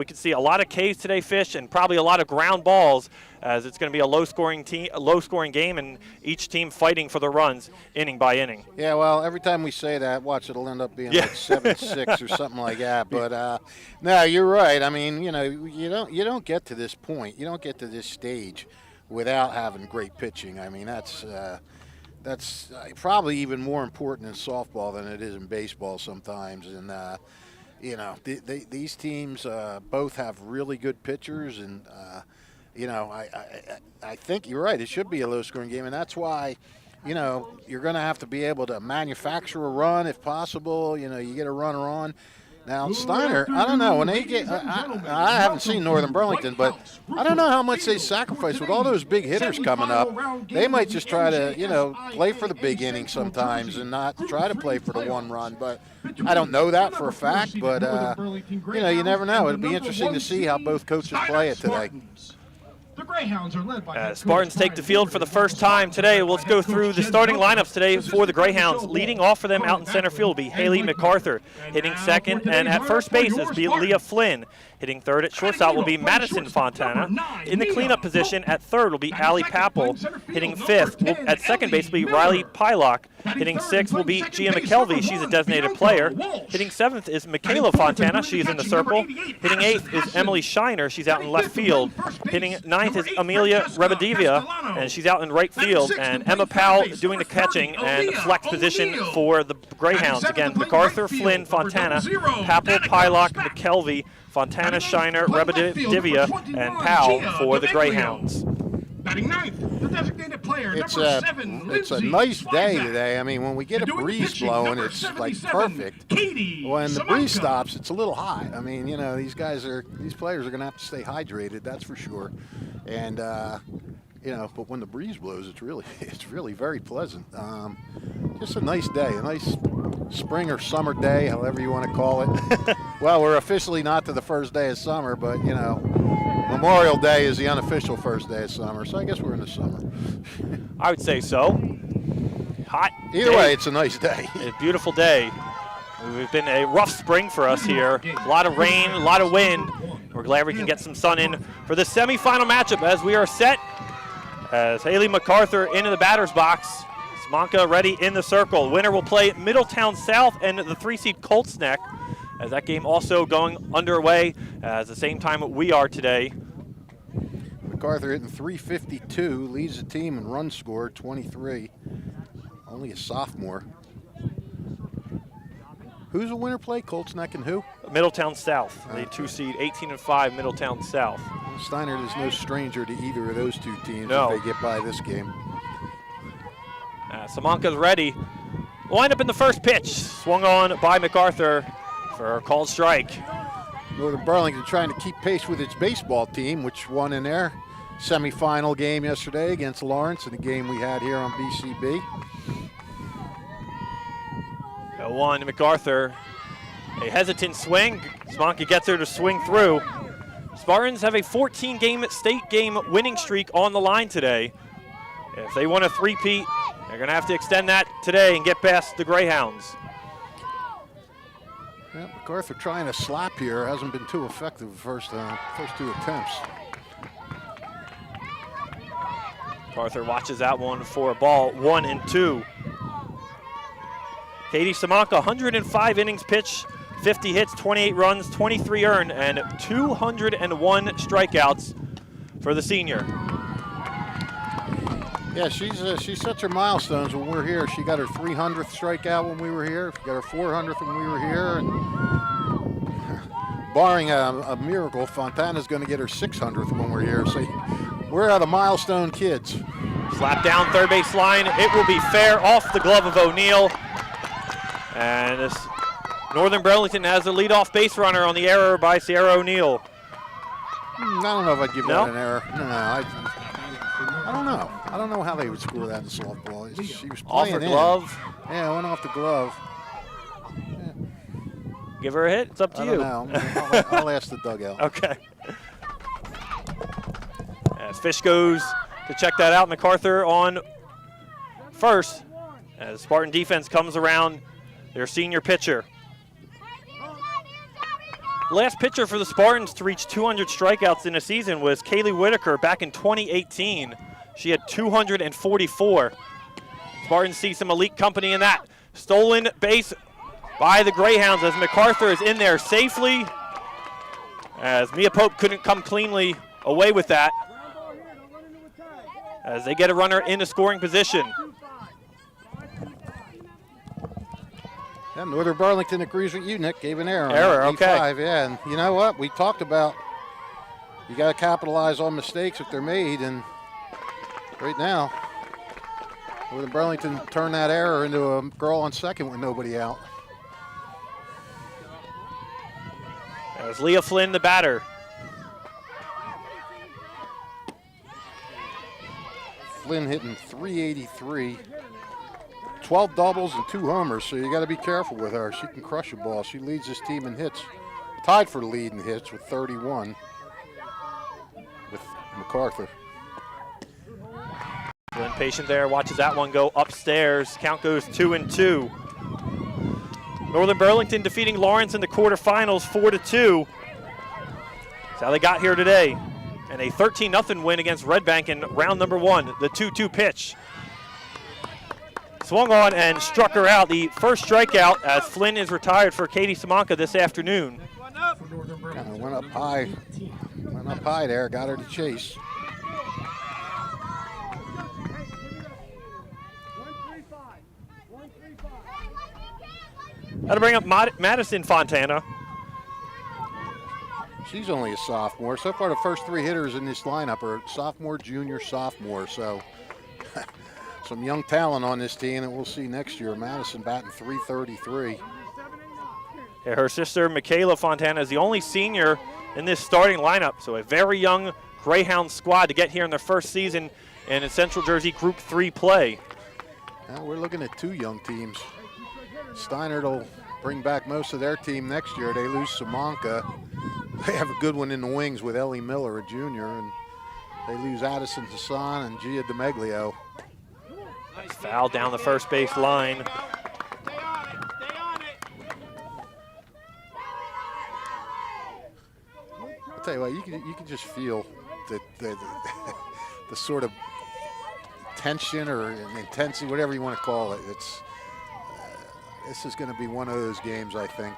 We can see a lot of Ks today, Fish, and probably a lot of ground balls, as it's going to be a low-scoring game, and each team fighting for the runs inning by inning. Yeah, well, every time we say that, watch, it'll end up being like 7-6 or something like that. But no, you're right. I mean, you know, you don't get to this point, you don't get to this stage without having great pitching. I mean, that's probably even more important in softball than it is in baseball sometimes. And you know, these teams both have really good pitchers, and you know, I think you're right. It should be a low-scoring game, and that's why, you know, you're going to have to be able to manufacture a run if possible. You know, you get a runner on. Now, Steinert, I don't know. When they get, I haven't seen Northern Burlington, but I don't know how much they sacrifice with all those big hitters coming up. They might just try to, you know, play for the big inning sometimes and not try to play for the one run. But I don't know that for a fact. But, you know, you never know. It'll be interesting to see how both coaches play it today. The Greyhounds are led by Spartans take the field for the first time today. Let's go through the starting lineups today for the Greyhounds. Leading off for them out in center field will be Haley MacArthur. Hitting second, and at first base is Leah Flynn. Hitting third at shortstop will be Madison Fontana. In the cleanup position at third will be Allie Papel. Hitting fifth at second base will be Riley Pylock. Hitting sixth will be Gia McKelvey. She's a designated player. Hitting seventh is Michaela Fontana. She's in the circle. Hitting eighth is Emily Shiner. She's out in left field. Hitting ninth is Amelia Rebedivia, and she's out in right field. And Emma Powell doing the catching and flex position for the Greyhounds. Again, MacArthur, Flynn, Fontana, Papel, Pylock, McKelvey, Fontana, Shiner, Rebedivia, and Powell for the Greyhounds. Batting ninth, the designated player, It's number a nice day today. I mean, when we get a breeze blowing, it's like perfect. When the breeze stops, it's a little hot. I mean, you know, these players are going to have to stay hydrated, that's for sure. And you know, but when the breeze blows, it's really very pleasant. Just a nice day, a nice spring or summer day, however you want to call it. Well, we're officially not to the first day of summer, but you know, Memorial Day is the unofficial first day of summer, so I guess we're in the summer. I would say so. Hot. Either way, it's a nice day. A beautiful day. It's been a rough spring for us here. A lot of rain, a lot of wind. We're glad we can get some sun in for the semifinal matchup as we are set. As Haley MacArthur into the batter's box. Smonka ready in the circle. Winner will play Middletown South and the 3-seed Colts Neck, as that game also going underway at the same time we are today. MacArthur hitting .352, leads the team in runs scored, 23. Only a sophomore. Who's the winner play? Colts Neck and who? Middletown South, the 2-seed, 18-5 Middletown South. Steinert is no stranger to either of those two teams no. if they get by this game. Samanka's ready. Lined up in the first pitch. Swung on by MacArthur for a called strike. Northern Burlington trying to keep pace with its baseball team, which won in their semifinal game yesterday against Lawrence in the game we had here on BCB. 0-1 MacArthur. A hesitant swing. Smonka gets her to swing through. Spartans have a 14-game state game winning streak on the line today. If they want a three-peat, they're going to have to extend that today and get past the Greyhounds. Yeah, MacArthur trying to slap here. Hasn't been too effective the first two attempts. MacArthur watches that one for a ball, 1-2. Katie Samanka, 105 innings pitched, 50 hits, 28 runs, 23 earned, and 201 strikeouts for the senior. Yeah, she sets her milestones when we're here. She got her 300th strikeout when we were here. She got her 400th when we were here. And barring a miracle, Fontana's going to get her 600th when we're here. So we're the milestone kids. Slap down third base line. It will be fair off the glove of O'Neill. And this Northern Burlington has a leadoff base runner on the error by Sierra O'Neill. I don't know if I'd give that an error. No, I don't know. I don't know how they would score that in softball. She was playing off her glove. Yeah, it went off the glove. Yeah. Give her a hit. It's up to you. I don't know. I'll ask the dugout. Okay. As Fish goes to check that out, MacArthur on first. As Spartan defense comes around their senior pitcher. Last pitcher for the Spartans to reach 200 strikeouts in a season was Kaylee Whitaker back in 2018. She had 244. Spartans see some elite company in that. Stolen base by the Greyhounds as MacArthur is in there safely, as Mia Pope couldn't come cleanly away with that, as they get a runner in a scoring position. Yeah, Northern Burlington agrees with you, Nick. Gave an error. Error, on okay. E5, yeah, and you know what? We talked about you got to capitalize on mistakes if they're made, and right now, Northern Burlington turned that error into a girl on second with nobody out. That was Leah Flynn, the batter. Flynn hitting .383, 12 doubles and 2 homers, so you got to be careful with her. She can crush a ball. She leads this team in hits, tied for the lead in hits with 31 with MacArthur. Flynn patient there, watches that one go upstairs. Count goes 2-2. Northern Burlington defeating Lawrence in the quarterfinals 4-2. That's how they got here today. And a 13-0 win against Red Bank in round number 1, the 2-2 pitch. Swung on and struck her out. The first strikeout as Flynn is retired for Katie Simonka this afternoon. Kind of went up high there, got her to chase. Got to bring up Madison Fontana. She's only a sophomore. So far, the first 3 hitters in this lineup are sophomore, junior, sophomore. So some young talent on this team that we'll see next year. Madison batting .333. Yeah, her sister Michaela Fontana is the only senior in this starting lineup. So a very young Greyhound squad to get here in their first season in a Central Jersey Group 3 play. Now we're looking at 2 young teams. Steinert will bring back most of their team next year. They lose Simonka. They have a good one in the wings with Ellie Miller, a junior, and they lose Addison Hassan and Gia DeMeglio. Foul down the first base line. I'll tell you what, you can just feel the sort of tension or intensity, whatever you want to call it. It's this is going to be one of those games, I think.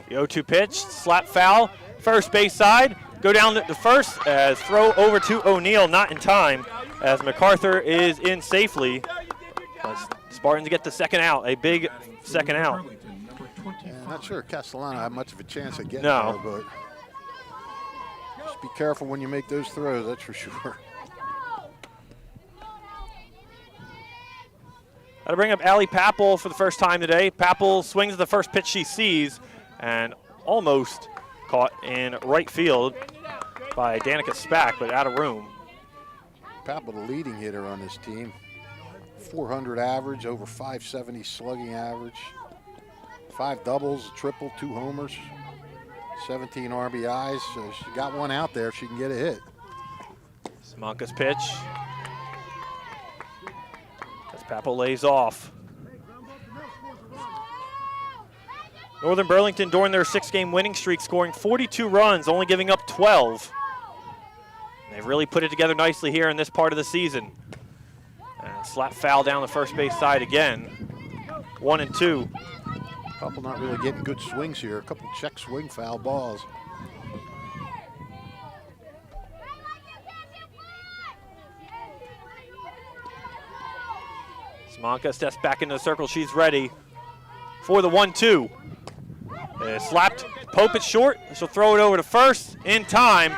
The 0-2 pitch, slap foul, first base side, go down to first as throw over to O'Neill, not in time, as MacArthur is in safely. Spartans get the second out, a big second out. Yeah, not sure Castellano had much of a chance of getting No. there, but just be careful when you make those throws, that's for sure. Got to bring up Allie Papple for the first time today. Papple swings at the first pitch she sees and almost caught in right field by Danica Spack, but out of room. Papple, the leading hitter on this team. 400 average, over 570 slugging average. 5 doubles, a triple, 2 homers, 17 RBIs. So she got one out there if she can get a hit. Simonka's pitch. As Papple lays off. Northern Burlington during their 6-game winning streak scoring 42 runs, only giving up 12. They've really put it together nicely here in this part of the season. And slap foul down the first base side again. 1-2. Couple not really getting good swings here. A couple check swing foul balls. Simonka steps back into the circle. She's ready for the 1-2. Slapped Pope at short. She'll throw it over to first in time.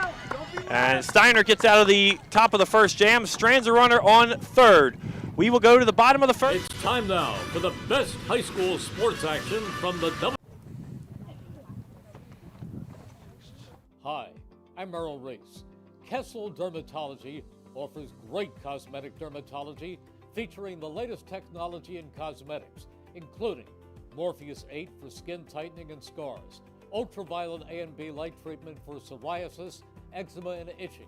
And Steinert gets out of the top of the first jam, strands a runner on third. We will go to the bottom of the first. It's time now for the best high school sports action from the Hi, I'm Merrill Reese. Kessel Dermatology offers great cosmetic dermatology featuring the latest technology in cosmetics, including Morpheus 8 for skin tightening and scars, ultraviolet A and B light treatment for psoriasis, eczema, and itching.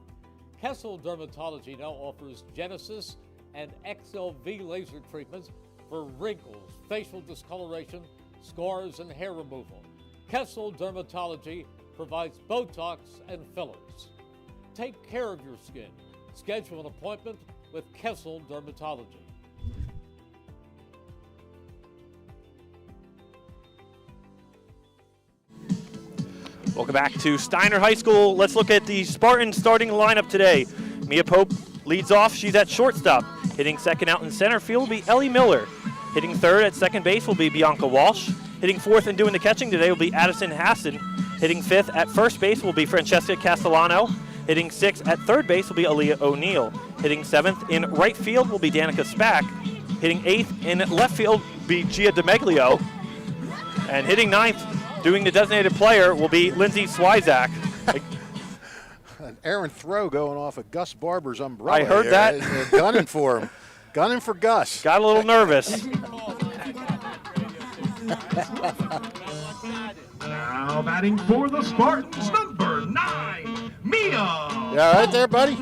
Kessel Dermatology now offers Genesis and XLV laser treatments for wrinkles, facial discoloration, scars, and hair removal. Kessel Dermatology provides Botox and fillers. Take care of your skin. Schedule an appointment with Kessel Dermatology. Welcome back to Steinert High School. Let's look at the Spartans starting lineup today. Mia Pope leads off. She's at shortstop. Hitting second out in center field will be Ellie Miller. Hitting third at second base will be Bianca Walsh. Hitting fourth and doing the catching today will be Addison Hassan. Hitting fifth at first base will be Francesca Castellano. Hitting sixth at third base will be Aaliyah O'Neill. Hitting seventh in right field will be Danica Spack. Hitting eighth in left field will be Gia DeMeglio. And hitting ninth, doing the designated player, will be Lindsay Swyzak. An errant throw going off of Gus Barber's umbrella. I heard here. that. They're gunning for him. Gunning for Gus. Got a little nervous. Now batting for the Spartans, number 9, Mia. You all right there, buddy?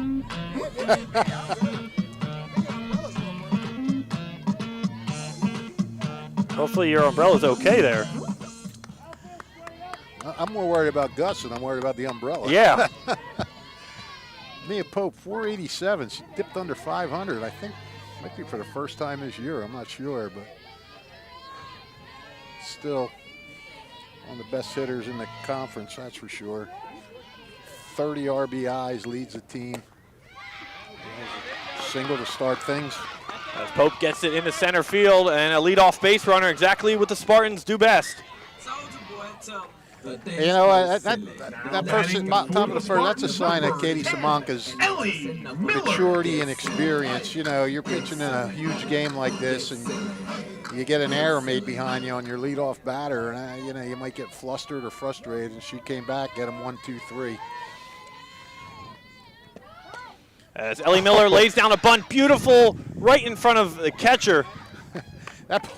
Hopefully your umbrella's okay there. I'm more worried about Gus than I'm worried about the umbrella. Yeah. Mia Pope, 487. She dipped under 500. I think might be for the first time this year. I'm not sure, but still one of the best hitters in the conference, that's for sure. 30 RBIs, leads the team. Single to start things. As Pope gets it into center field, and a leadoff base runner, exactly what the Spartans do best. You know, that person, top of the first, that's a sign of Katie Simonka's maturity and experience. You know, you're pitching in a huge game like this, and you get an error made behind you on your leadoff batter, and you know, you might get flustered or frustrated. And she came back, get him 1, 2, 3. As Ellie Miller lays down a bunt, beautiful, right in front of the catcher. That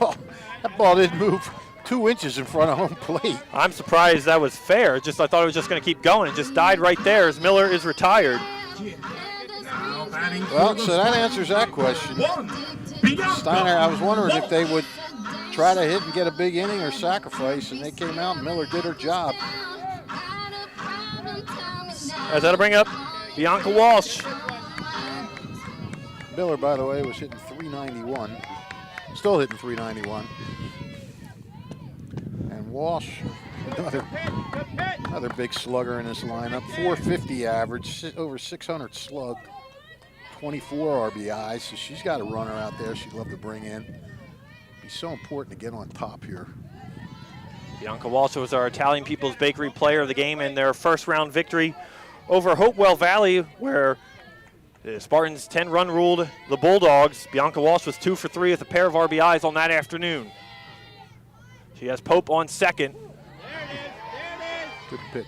ball didn't move 2 inches in front of home plate. I'm surprised that was fair. I thought it was just going to keep going. It just died right there as Miller is retired. Well, so that answers that question. Steinert, I was wondering if they would try to hit and get a big inning or sacrifice, and they came out and Miller did her job. As that'll bring up Bianca Walsh. Miller, by the way, was hitting 391. Still hitting 391. And Walsh, another big slugger in this lineup. 450 average, over 600 slug, 24 RBIs. So she's got a runner out there she'd love to bring in. Be so important to get on top here. Bianca Walsh was our Italian People's Bakery player of the game in their first round victory over Hopewell Valley, where the Spartans 10-run ruled the Bulldogs. Bianca Walsh was 2 for 3 with a pair of RBIs on that afternoon. She has Pope on second. Good pitch.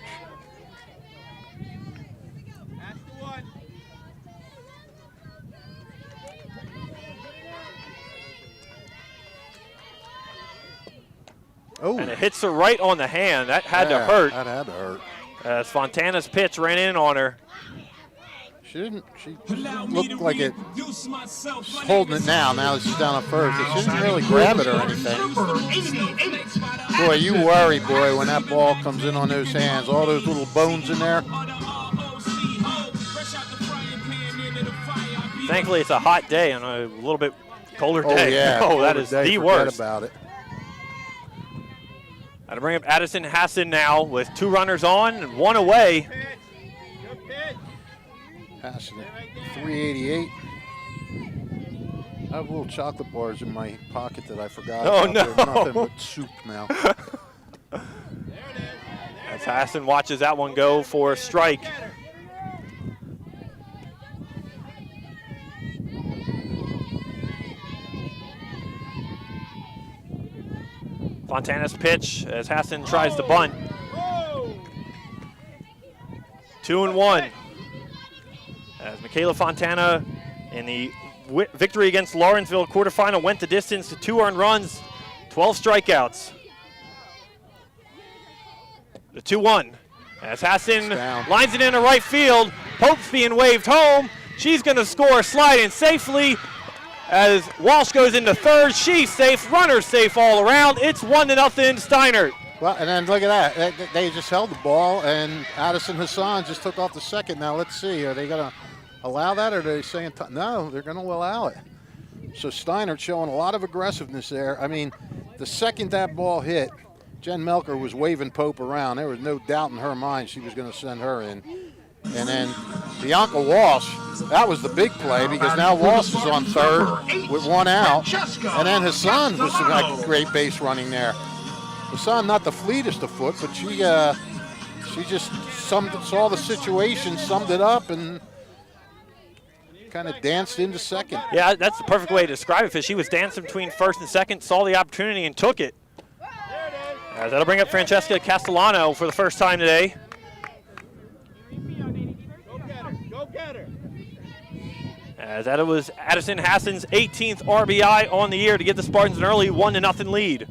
Oh, And it hits her right on the hand. That had to hurt. That had to hurt. As Fontana's pitch ran in on her. She looked like it. She's holding it now that she's down at first. She didn't really grab it or anything. Boy, you worry, boy, when that ball comes in on those hands. All those little bones in there. Thankfully, it's a hot day and a little bit colder day. Oh, yeah. Oh, that is the worst. Forget about it. I'll bring up Addison Hassan now with 2 runners on and 1 away. Passing it, 388. I have little chocolate bars in my pocket that I forgot Oh, about. no. There's nothing but soup now. As Hassan watches that one go for a strike. Fontana's pitch as Hassan tries to bunt. 2-1. As Michaela Fontana in the victory against Lawrenceville quarterfinal went the distance to 2 earned runs, 12 strikeouts. The 2-1. As Hassan lines it into right field. Pope's being waved home. She's going to score sliding safely. As Walsh goes into third, she's safe, runners safe all around. It's 1-0 Steinert. Well, and then look at that. They just held the ball, and Addison Hassan just took off the second. Now let's see. Are they going to allow that, or are they saying no? They're going to allow it. So Steinert showing a lot of aggressiveness there. I mean, the second that ball hit, Jen Melker was waving Pope around. There was no doubt in her mind she was going to send her in. And then Bianca Walsh, that was the big play because now Walsh is on third with one out. And then Hassan was like great base running there. Hassan, not the fleetest of foot, but she just saw the situation, summed it up, and kind of danced into second. Yeah, that's the perfect way to describe it, because she was dancing between first and second, saw the opportunity, and took it. That'll bring up Francesca Castellano for the first time today. As that was Addison Hassan's 18th RBI on the year to give the Spartans an early 1-0 lead.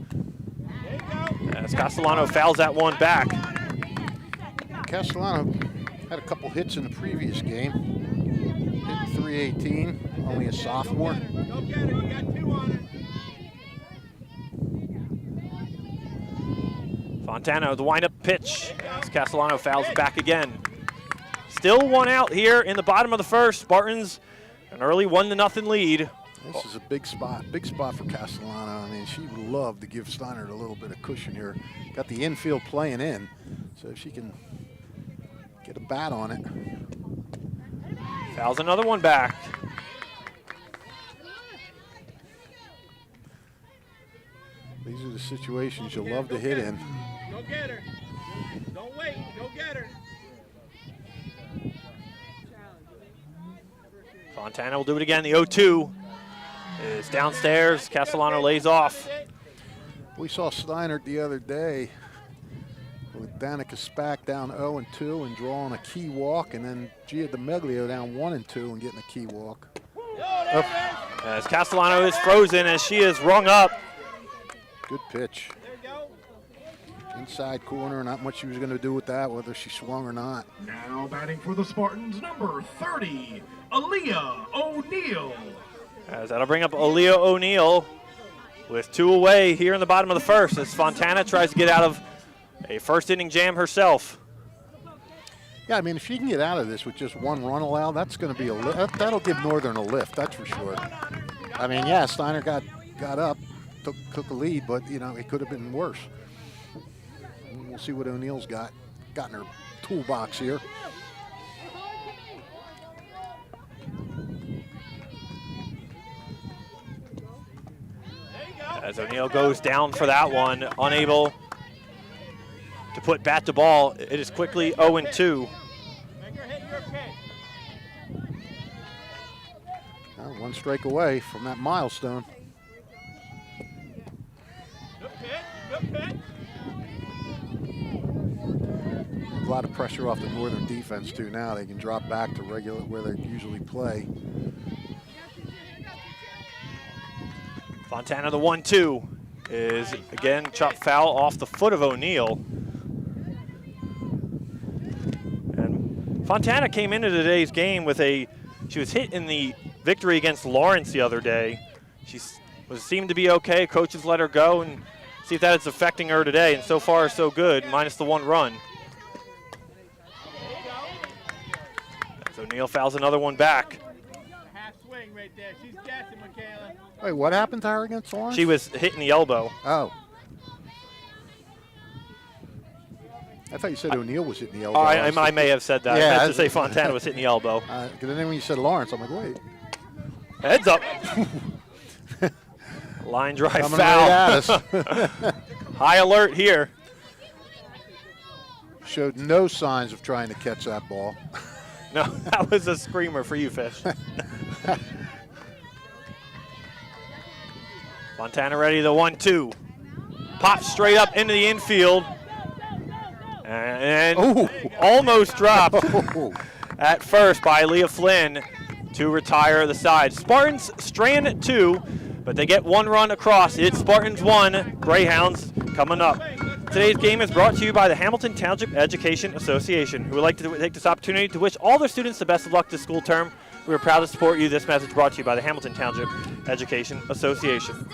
As Castellano fouls that one back. Castellano had a couple hits in the previous game. Hit 318, only a sophomore. Fontana with the windup pitch. As Castellano fouls it back again. Still one out here in the bottom of the first. Spartans an early 1-0 lead. This is a big spot for Castellano. I mean, she would love to give Steinert a little bit of cushion here. Got the infield playing in, so if she can get a bat on it. Fouls another one back. These are the situations you love to hit in. Go get her. Don't wait. Go get her. Fontana will do it again. The 0-2 is downstairs. Castellano lays off. We saw Steinert the other day with Danica Spack down 0-2 and drawing a key walk, and then Gia DeMeglio down 1-2 and getting a key walk. As Castellano is frozen as she is rung up. Good pitch. Inside corner, not much she was going to do with that, whether she swung or not. Now batting for the Spartans, number 30, Aaliyah O'Neal. As that'll bring up Aaliyah O'Neal with 2 away here in the bottom of the first as Fontana tries to get out of a first inning jam herself. Yeah, I mean, if she can get out of this with just 1 run allowed, that's going to be that'll give Northern a lift, that's for sure. I mean, yeah, Steinert got up, took a lead, but, you know, it could have been worse. We'll see what O'Neal's got in her toolbox here. As O'Neal goes down for that one, unable to put bat to ball. It is quickly 0-2. Well, 1 strike away from that milestone. Good pitch. A lot of pressure off the Northern defense too now. They can drop back to regular where they usually play. Fontana, the 1-2, is again chopped foul off the foot of O'Neal. And Fontana came into today's game with she was hit in the victory against Lawrence the other day. She seemed to be okay. Coaches let her go and see if that is affecting her today. And so far, so good, minus the 1 run. As O'Neal fouls another one back. Half swing right there. She's guessing, Michaela. Wait, what happened to her against Lawrence? She was hit in the elbow. Oh. I thought you said O'Neal was hitting the elbow. Oh, I may have said that. Yeah, I meant to say Fontana was hitting the elbow. Because then when you said Lawrence, I'm like, wait. Heads up. Line drive Coming foul. right at us. High alert here. Showed no signs of trying to catch that ball. No, that was a screamer for you, Fish. Fontana ready, the 1-2. Pops straight up into the infield. And almost dropped at first by Leah Flynn to retire the side. Spartans strand at 2, but they get 1 run across. It's Spartans 1, Greyhounds coming up. Today's game is brought to you by the Hamilton Township Education Association, who would like to take this opportunity to wish all their students the best of luck this school term. We are proud to support you. This message brought to you by the Hamilton Township Education Association.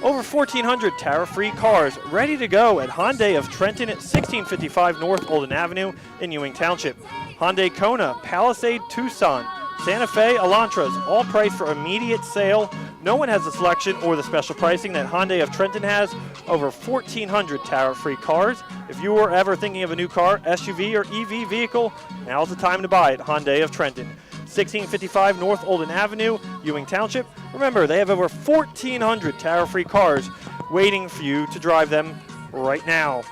Over 1,400 tariff-free cars ready to go at Hyundai of Trenton at 1655 North Olden Avenue in Ewing Township. Hyundai Kona, Palisade, Tucson, Santa Fe, Elantras, all priced for immediate sale. No one has the selection or the special pricing that Hyundai of Trenton has. Over 1,400 tariff-free cars. If you were ever thinking of a new car, SUV, or EV vehicle, now's the time to buy it. Hyundai of Trenton. 1655 North Olden Avenue, Ewing Township. Remember, they have over 1,400 tariff-free cars waiting for you to drive them right now.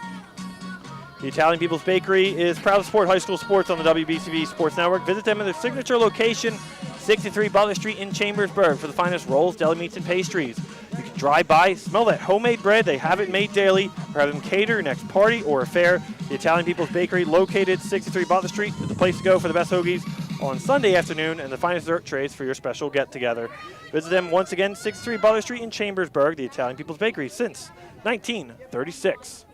The Italian People's Bakery is proud to support high school sports on the WBCB Sports Network. Visit them at their signature location, 63 Butler Street in Chambersburg, for the finest rolls, deli meats, and pastries. You can drive by, smell that homemade bread. They have it made daily, or have them cater your next party or affair. The Italian People's Bakery, located 63 Butler Street, is the place to go for the best hoagies on Sunday afternoon and the finest dessert trays for your special get-together. Visit them once again, 63 Butler Street in Chambersburg, the Italian People's Bakery, since 1936.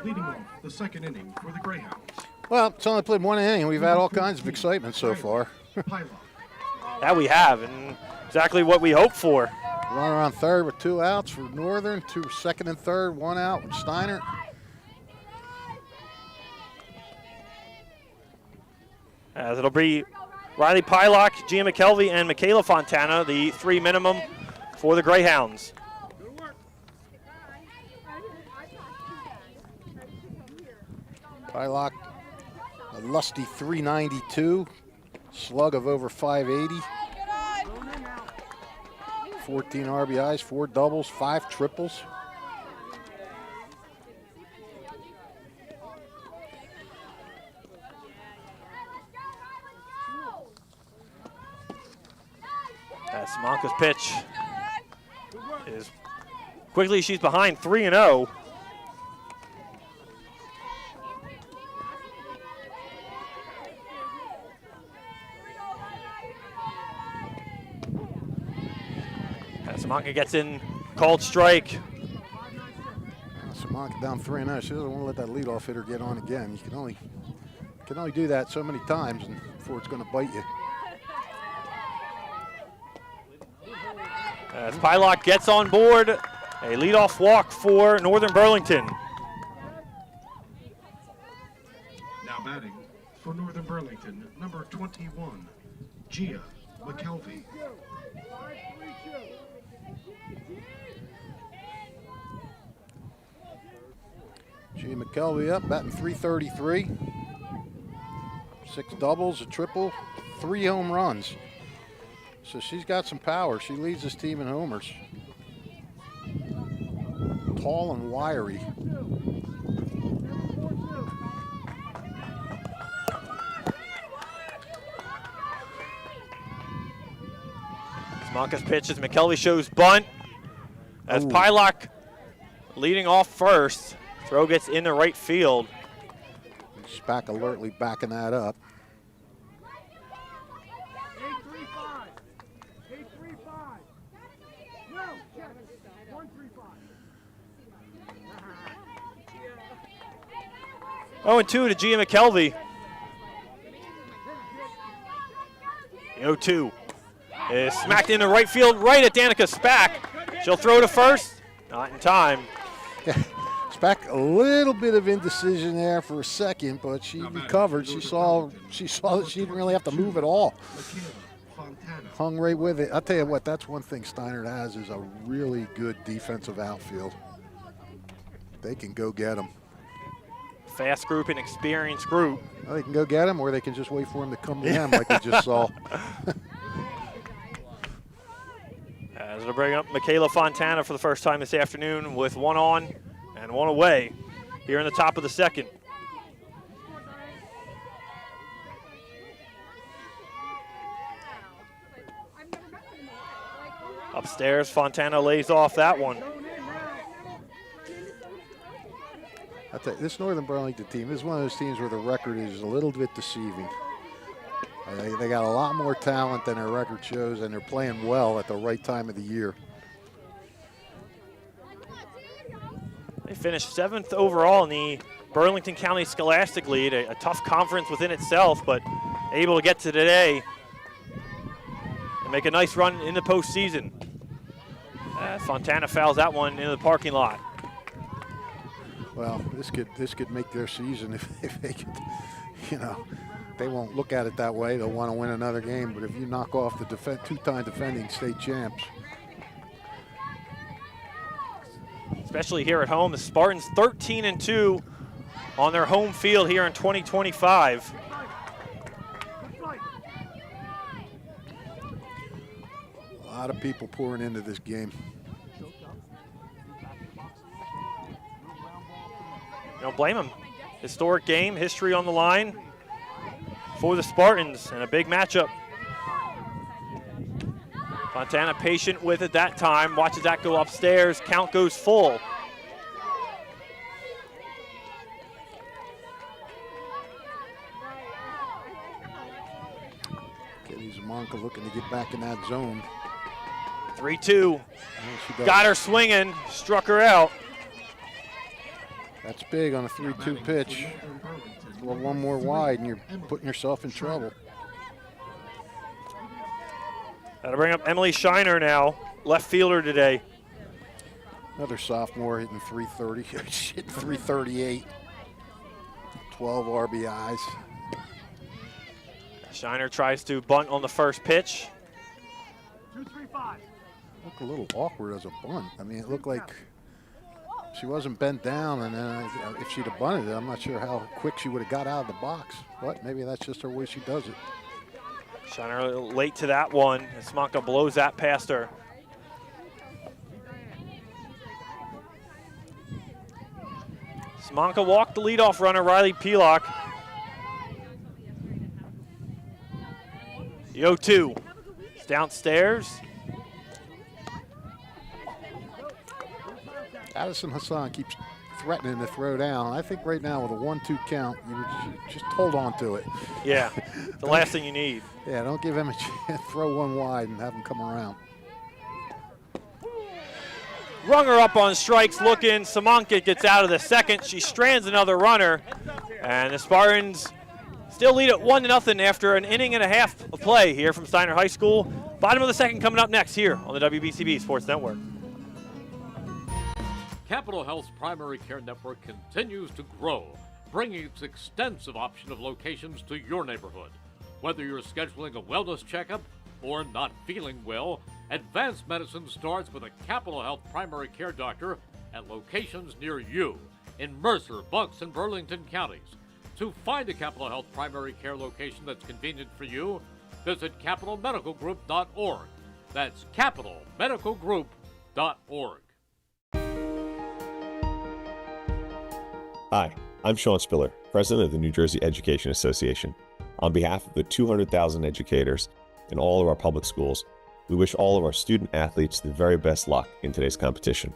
Leading off the second inning for the Greyhounds. Well, it's only played one inning. We've had all kinds of excitement so far. Pilot. That we have, and exactly what we hoped for. Runner on third with 2 outs for Northern, 2 second and third, 1 out with Steinert. As it'll be Riley Pylock, Gia McKelvey, and Michaela Fontana, the 3 minimum for the Greyhounds. Pylock, a lusty 392, slug of over 580. 14 RBIs, 4 doubles, 5 triples. Simonka's pitch is quickly, she's behind 3-0. Simonka gets in, called strike. Simonka down 3-0. She doesn't want to let that leadoff hitter get on again. You can only do that so many times before it's going to bite you. As Pylock gets on board, a leadoff walk for Northern Burlington. Now batting for Northern Burlington, number 21, Gia McKelvey. Gia McKelvey up, batting .333. 6 doubles, a triple, 3 home runs. So she's got some power. She leads this team in homers. Tall and wiry. Simonka's pitch as McKelvey shows bunt. As Pylock leading off first. Throw gets into right field. Spack alertly backing that up. Oh, and 2 to Gia McKelvey. The 0-2 is smacked into right field, right at Danica Spack. She'll throw to first. Not in time. Spack, a little bit of indecision there for a second, but she recovered. She saw that she didn't really have to move at all. Hung right with it. I'll tell you what, that's one thing Steinert has is a really good defensive outfield. They can go get them. Fast group and experienced group. Well, they can go get him, or they can just wait for him to come to them like we just saw. As it'll bring up Michaela Fontana for the first time this afternoon with 1 on and 1 away here in the top of the second. Upstairs, Fontana lays off that one. I tell you, this Northern Burlington team is one of those teams where the record is a little bit deceiving. They got a lot more talent than their record shows, and they're playing well at the right time of the year. They finished 7th overall in the Burlington County Scholastic League, a tough conference within itself, but able to get to today and make a nice run in the postseason. Fontana fouls that one into the parking lot. Well, this could make their season if they could, you know, they won't look at it that way. They'll want to win another game. But if you knock off the two-time defending state champs, especially here at home, the Spartans 13-2 on their home field here in 2025. A lot of people pouring into this game. Don't blame them. Historic game, history on the line for the Spartans, and a big matchup. Fontana patient with it that time, watches that go upstairs, count goes full. Kenny Zamanka looking to get back in that zone. 3-2, got her swinging, struck her out. That's big on a 3-2 pitch. Well, one more wide and you're putting yourself in trouble. That'll bring up Emily Shiner now, left fielder today. Another sophomore hitting 330, hitting 338. 12 RBIs. Shiner tries to bunt on the first pitch. 2-3-5. Looked a little awkward as a bunt. I mean, it looked like she wasn't bent down, and then if she'd have bunted it, I'm not sure how quick she would have got out of the box. But maybe that's just her way she does it. Shiner a little late to that one, and Smonka blows that past her. Smonka walked the leadoff runner, Riley Pelock. The 0-2, it's downstairs. Addison Hassan keeps threatening to throw down. I think right now with a 1-2 count, you would just hold on to it. Yeah, the last thing you need. Yeah, don't give him a chance. Throw one wide and have him come around. Rung her up on strikes looking. Samanka gets out of the second. She strands another runner. And the Spartans still lead at 1-0 after an inning and a half of play here from Steinert High School. Bottom of the second coming up next here on the WBCB Sports Network. Capital Health's primary care network continues to grow, bringing its extensive option of locations to your neighborhood. Whether you're scheduling a wellness checkup or not feeling well, advanced medicine starts with a Capital Health primary care doctor at locations near you in Mercer, Bucks, and Burlington counties. To find a Capital Health primary care location that's convenient for you, visit capitalmedicalgroup.org. That's capitalmedicalgroup.org. Hi, I'm Sean Spiller, President of the New Jersey Education Association. On behalf of the 200,000 educators in all of our public schools, we wish all of our student athletes the very best luck in today's competition.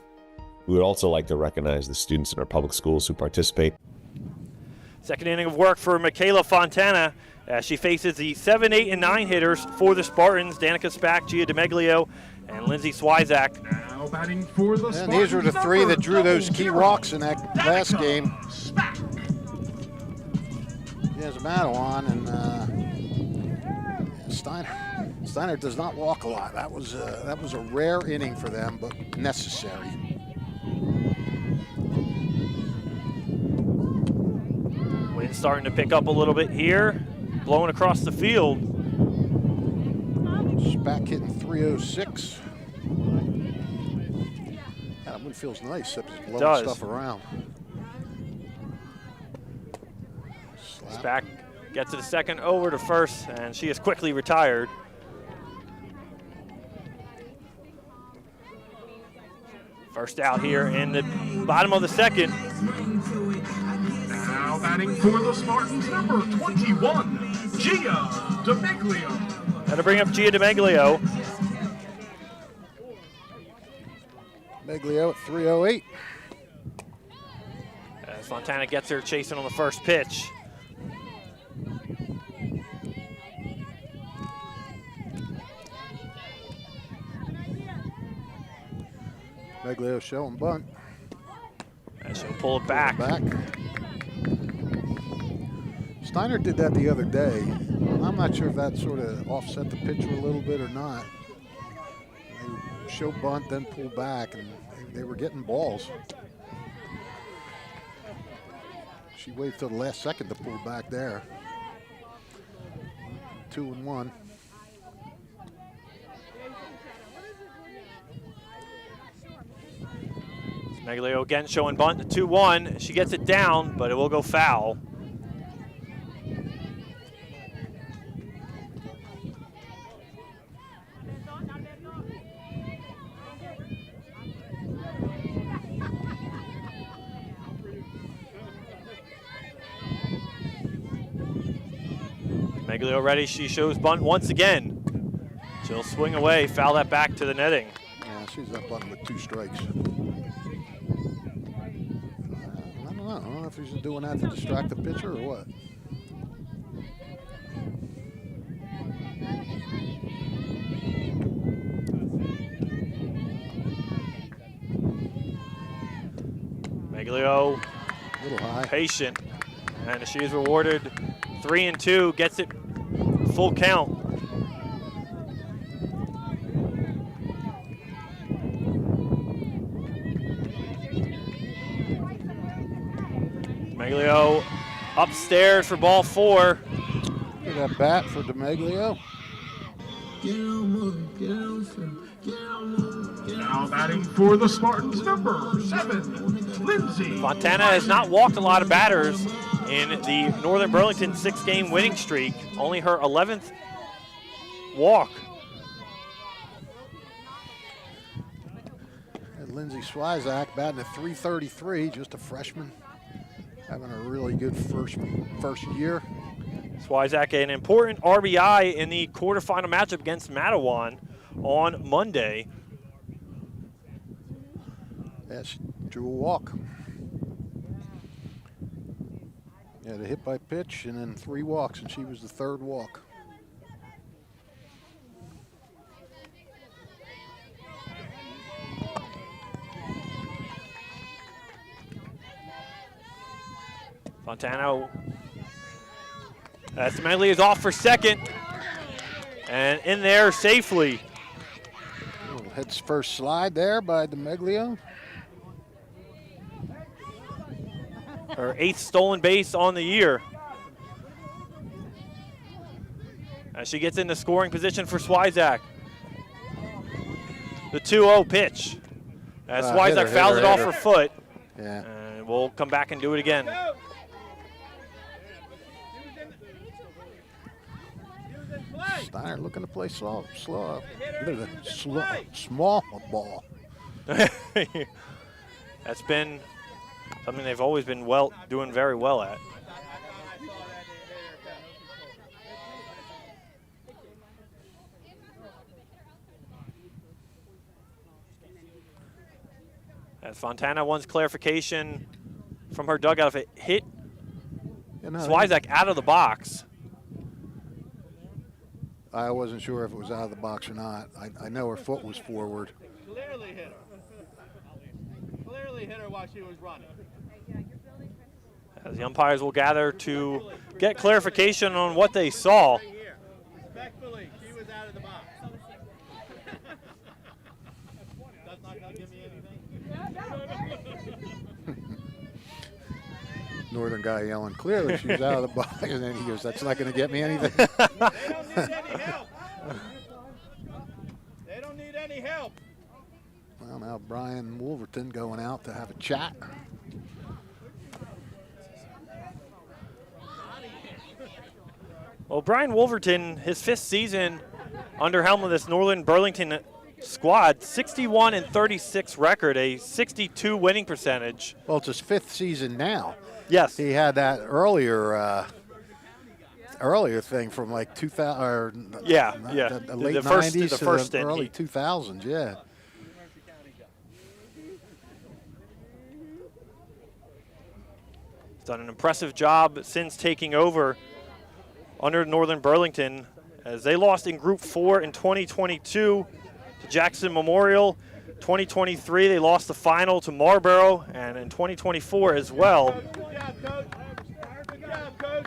We would also like to recognize the students in our public schools who participate. Second inning of work for Michaela Fontana as she faces the 7, 8, and 9 hitters for the Spartans, Danica Spack, Gia DeMeglio, and Lindsay Swizak. Now batting for the And these were the three that drew those key walks in that last game. There's a Madawan, and Steinert does not walk a lot. That was a rare inning for them, but necessary. Wind starting to pick up a little bit here, blowing across the field. Spack hitting 306. That one feels nice, except it's blowing stuff around. Spack gets to the second, over to first, and she is quickly retired. First out here in the bottom of the second. Now batting for the Spartans, number 21, Gia DeMeglio. That'll bring up Gia DeMeglio. Meglio at 308. As Fontana gets her chasing on the first pitch. Meglio showing bunt. And she'll pull it back. Steinert did that the other day. I'm not sure if that sort of offset the pitcher a little bit or not. They show bunt, then pull back, and they were getting balls. She waited till the last second to pull back there. 2-1. Meglio again showing bunt, 2-1. She gets it down, but it will go foul. Meglio ready, she shows bunt once again. She'll swing away, foul that back to the netting. Yeah, she's up bunt with 2 strikes. I don't know if he's doing that to distract the pitcher or what. Meglio, A little high. patient, and she is rewarded 3-2, gets it full count. Meglio upstairs for ball 4. Look at that bat for DeMeglio. Now batting for the Spartans, number 7, Lindsay. Fontana has not walked a lot of batters in the Northern Burlington 6-game winning streak. Only her 11th walk. And Lindsay Swizak batting at .333, just a freshman. Having a really good first year. Swizak an important RBI in the quarterfinal matchup against Matawan on Monday. Yeah, she drew a walk. Yeah, the hit by pitch and then 3 walks, and she was the 3rd walk. Fontana, Meglio is off for second, and in there safely. Little head first slide there by DeMeglio. Her 8th stolen base on the year. As she gets into scoring position for Swizak. The 2-0 pitch. As Swizak fouls it off her foot. Yeah. And we'll come back and do it again. Steinert looking to play small ball. That's been something they've always been doing very well at. As Fontana wants clarification from her dugout if it hit Swizak out of the box. I wasn't sure if it was out of the box or not. I know her foot was forward. Clearly hit her. Clearly hit her while she was running. As the umpires will gather to get clarification on what they saw. Respectfully, she was out of the box. That's not going to give me anything. Northern guy yelling, clearly she was out of the box. And then he goes, that's not going to get me anything. They don't need any help. They don't need any help. Well, now Brian Wolverton going out to have a chat. Well, Brian Wolverton, his 5th season under helm of this Northern Burlington squad, 61-36 record, a 62 winning percentage. Well, it's his 5th season now. Yes. He had that earlier thing from like 2000 or the late 90s the first to the early 2000s, yeah. He's done an impressive job since taking over under Northern Burlington as they lost in Group 4 in 2022 to Jackson Memorial. 2023, they lost the final to Marlboro, and in 2024 as well. Good job, Coach. Good job, Coach.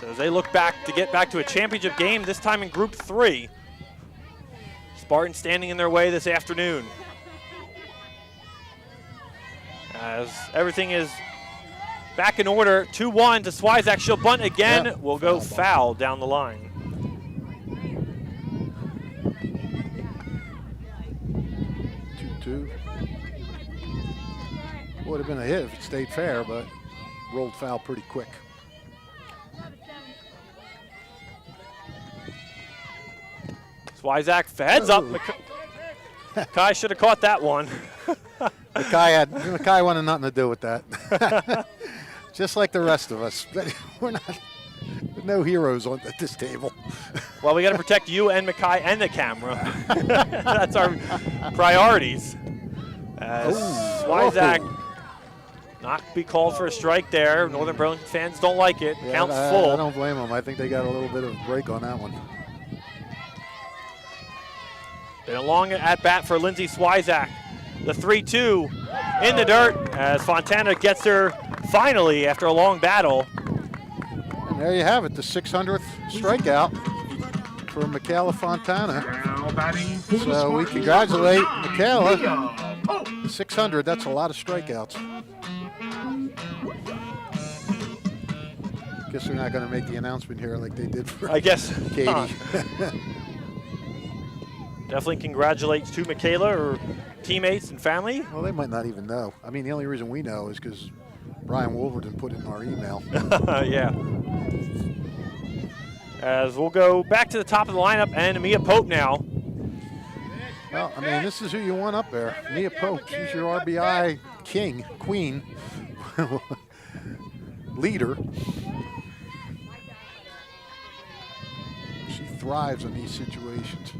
So as they look back to get back to a championship game, this time in Group 3. Spartans standing in their way this afternoon. As everything is back in order, 2-1 to Swizak. She'll bunt again. Yep. Will go foul down the line. 2-2. Would have been a hit if it stayed fair, but rolled foul pretty quick. Swizak heads up. Kai should have caught that one. Mackay wanted nothing to do with that. Just like the rest of us. We're no heroes at this table. Well, we got to protect you and Mackay and the camera. That's our priorities. As Swizak not be called for a strike there. Northern Burlington fans don't like it. Yeah, Counts full. I don't blame them. I think they got a little bit of a break on that one. Been a long at bat for Lindsay Swizak. The 3-2 in the dirt as Fontana gets her finally after a long battle. And there you have it, the 600th strikeout for Michaela Fontana. Now batting for the So we Spartans, congratulate number 9, Michaela. Leah Pope. 600, that's a lot of strikeouts. Guess they're not going to make the announcement here like they did for I guess. Katie. Definitely congratulates to Michaela, her teammates and family. Well, they might not even know. I mean, the only reason we know is because Brian Wolverton put it in our email. Yeah. As we'll go back to the top of the lineup and Mia Pope now. Well, I mean, this is who you want up there. Mia Pope, she's your RBI queen, leader. She thrives in these situations.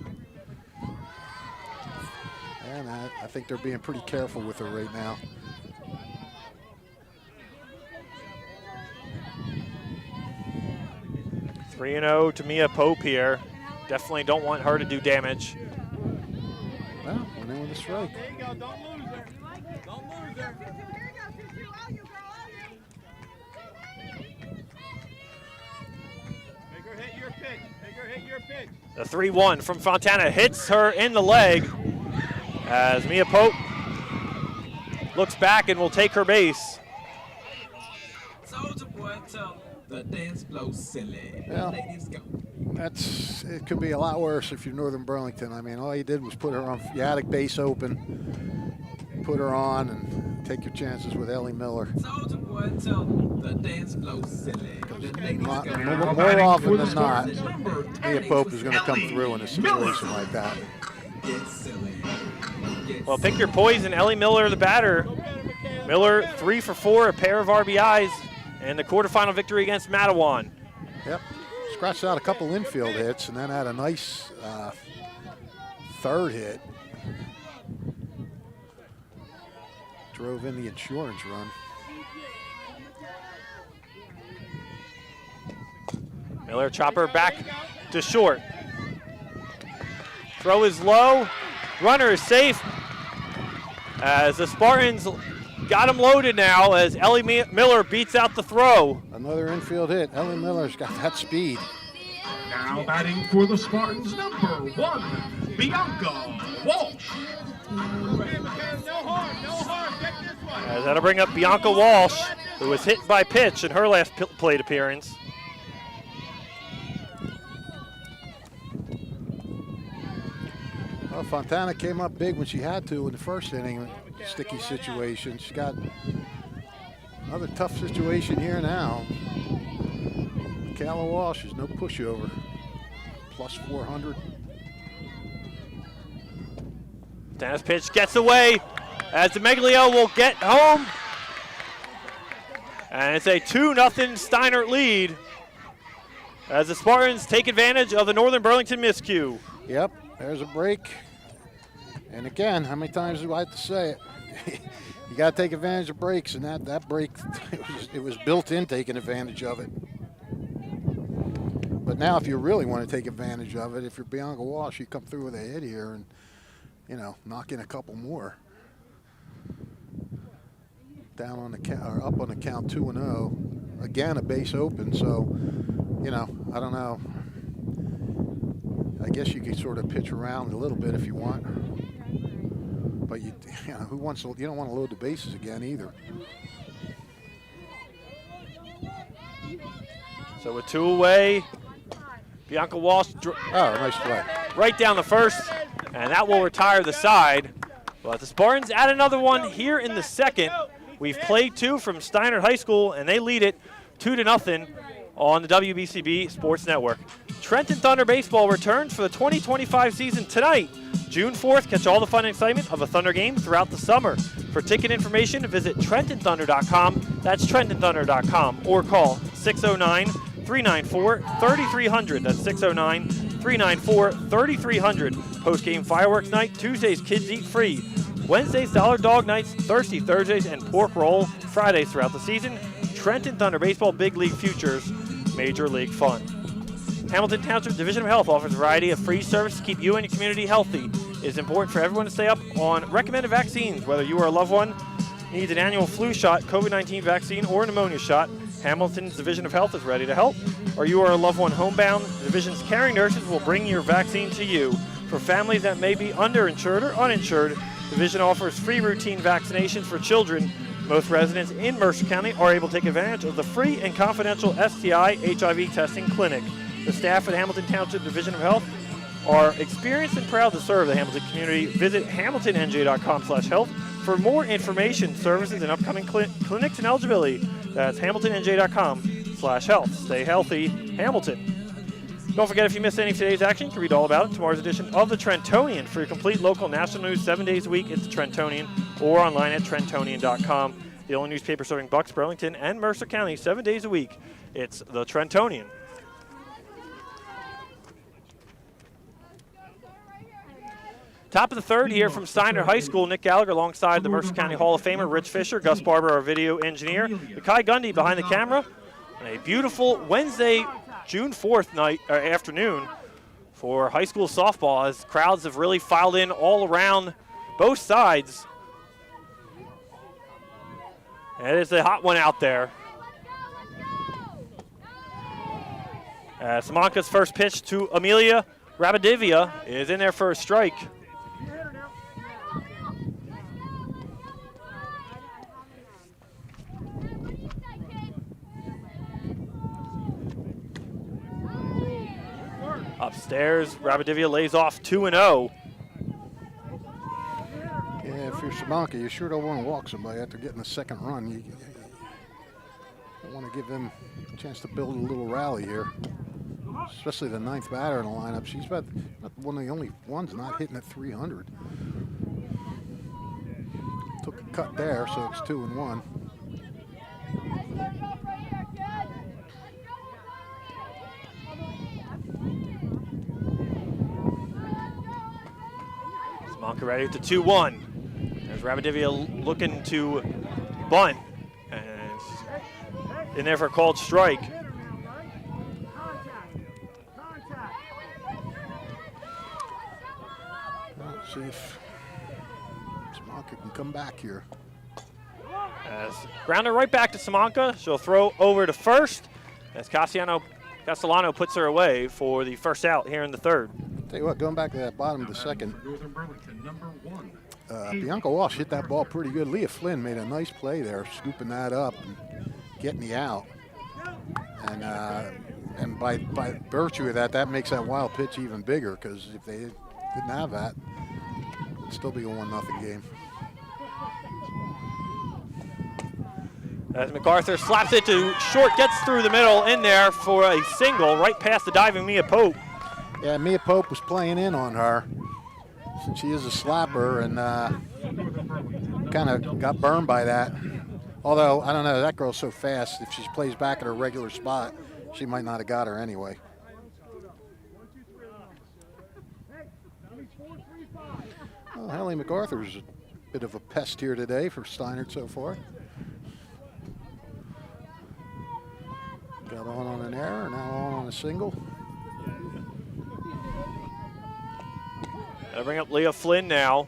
And I think they're being pretty careful with her right now. Three 3-0 to Mia Pope here. Definitely don't want her to do damage. Well, when they win the strike. There you go. Don't lose her. Don't lose her. Make her hit your pitch. Make her hit your pitch. The 3-1 from Fontana hits her in the leg as Mia Pope looks back and will take her base. The dance flow silly. Yeah. Ladies go. It could be a lot worse if you're Northern Burlington. I mean, all you did was put her on, you had a base open, put her on and take your chances with Ellie Miller. Soldier boy, tell them the dance flow silly. The ladies More go. often than not, Mia Pope is going to come through in a situation like that. Get silly. Get Well, pick your poison. Ellie Miller, the batter. Miller 3 for 4, a pair of RBIs, and the quarterfinal victory against Matawan. Yep. Scratched out a couple infield hits and then had a nice third hit. Drove in the insurance run. Miller chopper back to short. Throw is low. Runner is safe. As the Spartans got him loaded now as Ellie Miller beats out the throw. Another infield hit. Ellie Miller's got that speed. Now batting for the Spartans, number 1, Bianca Walsh. No harm. No harm. Get this one. As that'll bring up Bianca Walsh, who was hit by pitch in her last plate appearance. Well, Fontana came up big when she had to in the first inning. Sticky situation. She's got another tough situation here now. Michaela Walsh is no pushover. Plus 400. Dennis pitch gets away as DeMeglio will get home. And it's a 2-0 Steinert lead as the Spartans take advantage of the Northern Burlington miscue. Yep, there's a break. And again, how many times do I have to say it? You got to take advantage of breaks, and that break, it was built in taking advantage of it. But now if you really want to take advantage of it, if you're Bianca Walsh, you come through with a hit here and, knock in a couple more. Down on the count, or up on the count 2-0. Again, a base open, so, I don't know. I guess you could sort of pitch around a little bit if you want. But you know, who wants to, you don't want to load the bases again either. So with 2 away, Bianca Walsh Nice play. right down the first, and that will retire the side. But the Spartans add another one here in the second. We've played 2 from Steinert High School, and they lead it 2-0 on the WBCB Sports Network. Trenton Thunder Baseball returns for the 2025 season tonight, June 4th. Catch all the fun and excitement of a Thunder game throughout the summer. For ticket information, visit TrentonThunder.com. That's TrentonThunder.com, or call 609-394-3300. That's 609-394-3300. Post-game fireworks night, Tuesdays kids eat free. Wednesdays dollar dog nights, Thursday, Thursdays, and pork roll Fridays throughout the season. Trenton Thunder Baseball Big League Futures, Major League Fun. Hamilton Township Division of Health offers a variety of free services to keep you and your community healthy. It is important for everyone to stay up on recommended vaccines, whether you or a loved one needs an annual flu shot, COVID-19 vaccine, or a pneumonia shot. Hamilton's Division of Health is ready to help. Or you or a loved one homebound, the division's caring nurses will bring your vaccine to you. For families that may be underinsured or uninsured, the division offers free routine vaccinations for children. Most residents in Mercer County are able to take advantage of the free and confidential STI HIV testing clinic. The staff at Hamilton Township Division of Health are experienced and proud to serve the Hamilton community. Visit hamiltonnj.com/health for more information, services, and upcoming clinics and eligibility. That's hamiltonnj.com/health. Stay healthy, Hamilton. Don't forget, if you missed any of today's action, you can read all about it in tomorrow's edition of the Trentonian. For your complete local national news 7 days a week, it's the Trentonian, or online at trentonian.com. The only newspaper serving Bucks, Burlington, and Mercer County 7 days a week. It's the Trentonian. Top of the third here from Steinert High School. Nick Gallagher alongside the Mercer County Hall of Famer Rich Fisher, Gus Barber, our video engineer, Kai Gundy behind the camera. And a beautiful Wednesday, June 4th afternoon for high school softball, as crowds have really filed in all around both sides. And it is a hot one out there. Simonka's first pitch to Amelia Rabadivia is in there for a strike. Upstairs, Rabadivia lays off 2-0. Yeah, if you're Simonka, you sure don't want to walk somebody after getting the second run. You don't want to give them a chance to build a little rally here, especially the ninth batter in the lineup. She's about one of the only ones not hitting at 300. Took a cut there, so it's 2-1. Simonka ready with the 2-1. There's Rabadivia looking to bunt. And in there for a called strike. Let's see if Simonka can come back here. As grounder right back to Simonka. She'll throw over to first as Castellano puts her away for the first out here in the third. Tell you what, going back to that bottom of the second, Bianca Walsh hit that ball pretty good. Leah Flynn made a nice play there, scooping that up and getting the out. And by virtue of that, that makes that wild pitch even bigger, because if they didn't have that, it'd still be a 1-0 game. As MacArthur slaps it to short, gets through the middle in there for a single right past the diving Mia Pope. Yeah, Mia Pope was playing in on her, since she is a slapper, and kind of got burned by that. Although, I don't know, that girl's so fast, if she plays back at her regular spot, she might not have got her anyway. Well, Hallie MacArthur's a bit of a pest here today for Steinert so far. Got on an error, now on a single. I bring up Leah Flynn now.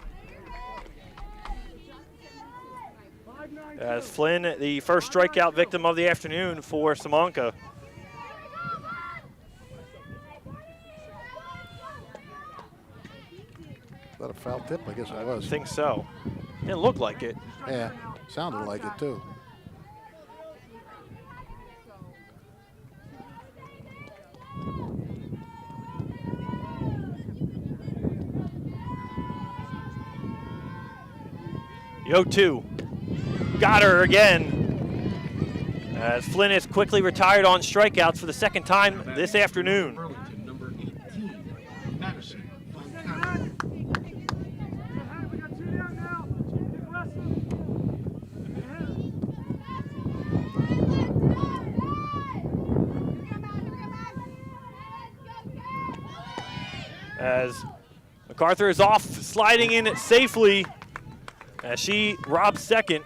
As Flynn, the first strikeout victim of the afternoon for Simonka. that a foul tip? I guess it I was. think so. Didn't look like it. Yeah, sounded like it too. Yo, 2. Got her again. As Flynn is quickly retired on strikeouts for the second time this afternoon. Burlington, number 18, Madison Fontana. As MacArthur is off, sliding in safely as she robs second.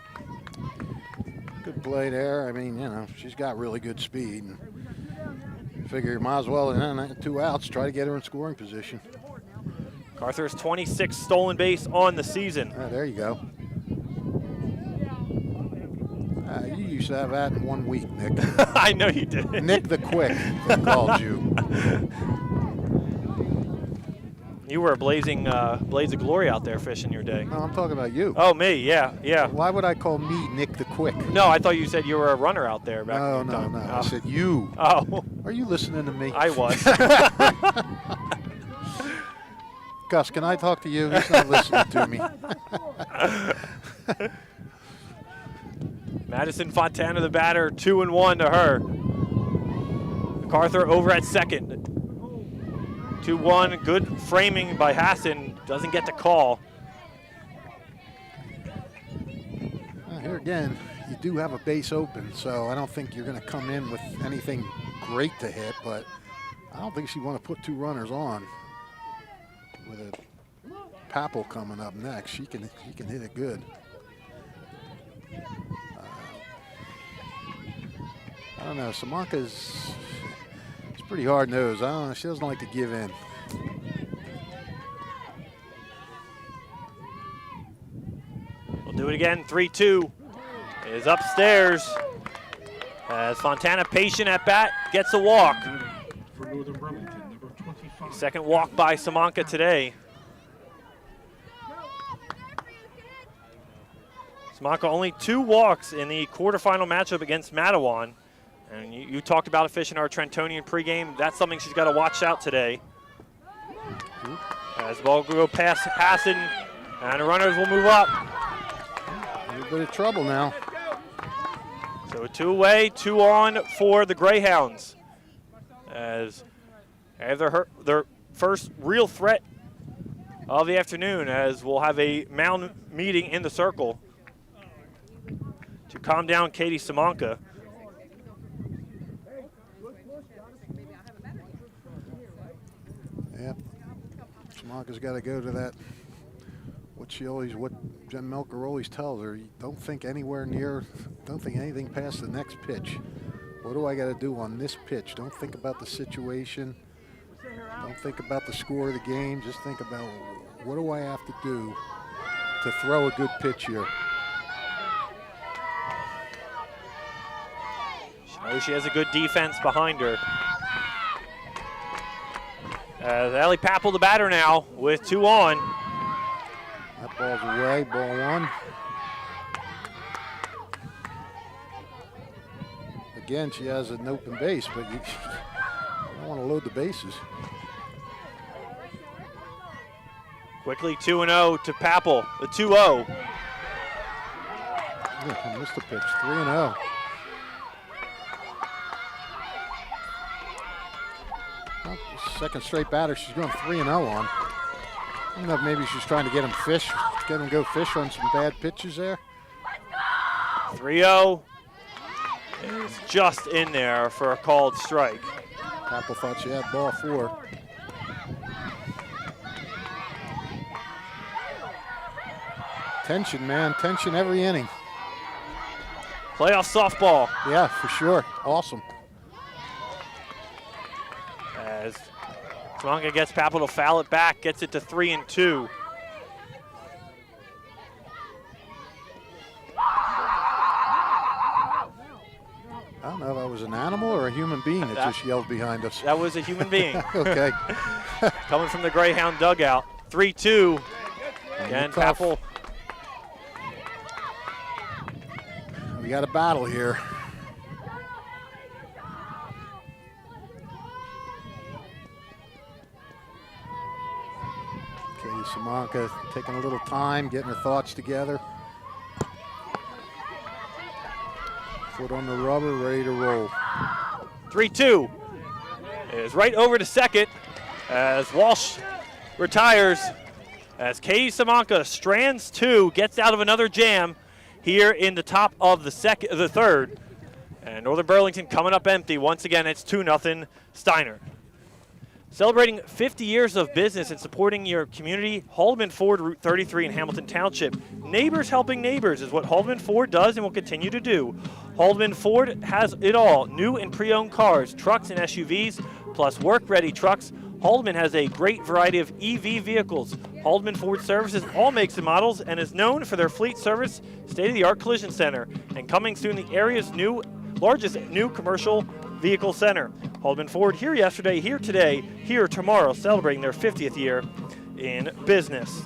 Good play there. I mean, you know, she's got really good speed. And figure you might as well, and 2 outs, try to get her in scoring position. MacArthur's 26th stolen base on the season. There you go. You used to have that in 1 week, Nick. I know you did. Nick the Quick, they called you. You were a blazing blaze of glory out there fishing your day. No, I'm talking about you. Oh, me, yeah. Why would I call me Nick the Quick? No, I thought you said you were a runner out there back No, in your time. I said you. Oh. Are you listening to me? I was. Gus, can I talk to you? He's not listening to me. Madison Fontana, the batter, 2-1 to her. MacArthur over at second. 2-1, good framing by Hassan, doesn't get the call. Here again, you do have a base open, so I don't think you're going to come in with anything great to hit, but I don't think you want to put 2 runners on. With a Papel coming up next, she can hit it good. I don't know, Samanka's pretty hard-nosed. I don't know, she doesn't like to give in. We'll do it again, 3-2 is upstairs. As Fontana, patient at bat, gets a walk. For Northern Burlington, number 25. Second walk by Samanka today. Samanka only 2 walks in the quarterfinal matchup against Matawan. And you talked about it fishing our Trentonian pregame. That's something she's got to watch out today. As the ball will go past Hassan, and the runners will move up. A little bit of trouble now. So 2 away, 2 on for the Greyhounds. As they have their first real threat of the afternoon, as we'll have a mound meeting in the circle to calm down Katie Samanka. Yep. Samanka's got to go to that. What Jen Melker always tells her: don't think anywhere near, don't think anything past the next pitch. What do I got to do on this pitch? Don't think about the situation. Don't think about the score of the game. Just think about what do I have to do to throw a good pitch here. She knows she has a good defense behind her. Allie Papel, the batter now, with 2 on. That ball's away, ball 1. Again, she has an open base, but you don't want to load the bases. Quickly 2-0 to Papel, the 2-0. Yeah, I missed the pitch, 3-0. Well, second straight batter she's going 3-0 on. I don't know if maybe she's trying to get him go fish on some bad pitches there. 3-0 is just in there for a called strike. Papel thought she had ball 4. Tension, man, tension every inning. Playoff softball. Yeah, for sure, awesome. As Samanka gets Papel to foul it back, gets it to 3-2. I don't know if that was an animal or a human being that just yelled behind us. That was a human being. Okay. Coming from the Greyhound dugout. 3-2 Again, Tough. Papel. We got a battle here. Katie Simonka taking a little time, getting her thoughts together. Foot on the rubber, ready to roll. 3-2 is right over to second as Walsh retires. As Katie Simonka strands 2, gets out of another jam here in the top of the third. And Northern Burlington coming up empty. Once again, it's 2-0 Steinert. Celebrating 50 years of business and supporting your community, Haldeman Ford Route 33 in Hamilton Township. Neighbors helping neighbors is what Haldeman Ford does and will continue to do. Haldeman Ford has it all, new and pre-owned cars, trucks and SUVs, plus work-ready trucks. Haldeman has a great variety of EV vehicles. Haldeman Ford services all makes and models and is known for their fleet service, state-of-the-art collision center, and coming soon the area's largest new commercial vehicle center. Haldeman Ford here yesterday, here today, here tomorrow, celebrating their 50th year in business.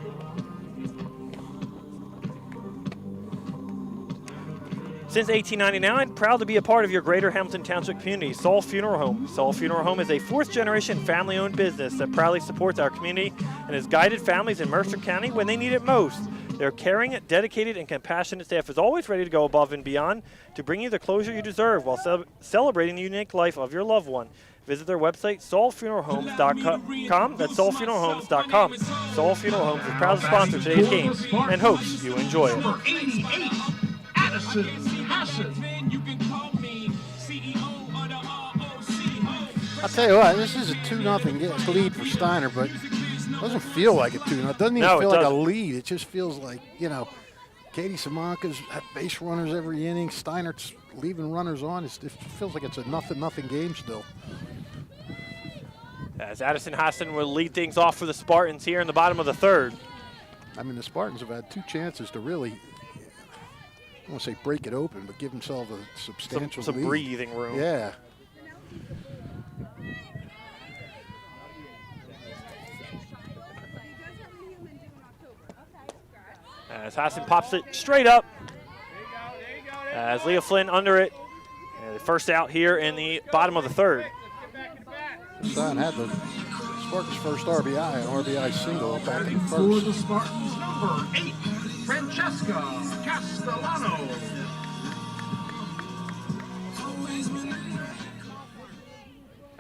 Since 1899, proud to be a part of your greater Hamilton Township community, Saul Funeral Home. Saul Funeral Home is a 4th-generation family-owned business that proudly supports our community and has guided families in Mercer County when they need it most. Their caring, dedicated, and compassionate staff is always ready to go above and beyond to bring you the closure you deserve while celebrating the unique life of your loved one. Visit their website, saulfuneralhomes.com. That's saulfuneralhomes.com. Saul Funeral Homes is proud to sponsor today's game and hopes you enjoy it. Number 88, Addison Hassan. I'll tell you what, this is a 2-0 lead for Steiner, but it doesn't feel like a 2-0. It doesn't even feel like a lead. It just feels like, Katie Simonka's had base runners every inning. Steinert's leaving runners on. It feels like it's a 0-0 game still. As Addison Hassan will lead things off for the Spartans here in the bottom of the third. I mean, the Spartans have had 2 chances to really, I don't want to say break it open, but give themselves a substantial some lead. breathing room. Yeah. As Hassan pops it straight up. As Leah Flynn under it. And the first out here in the bottom of the third. Stein had the Spartans' first RBI, an RBI single back in the For first. the Spartans, number 8, Francesca Castellano.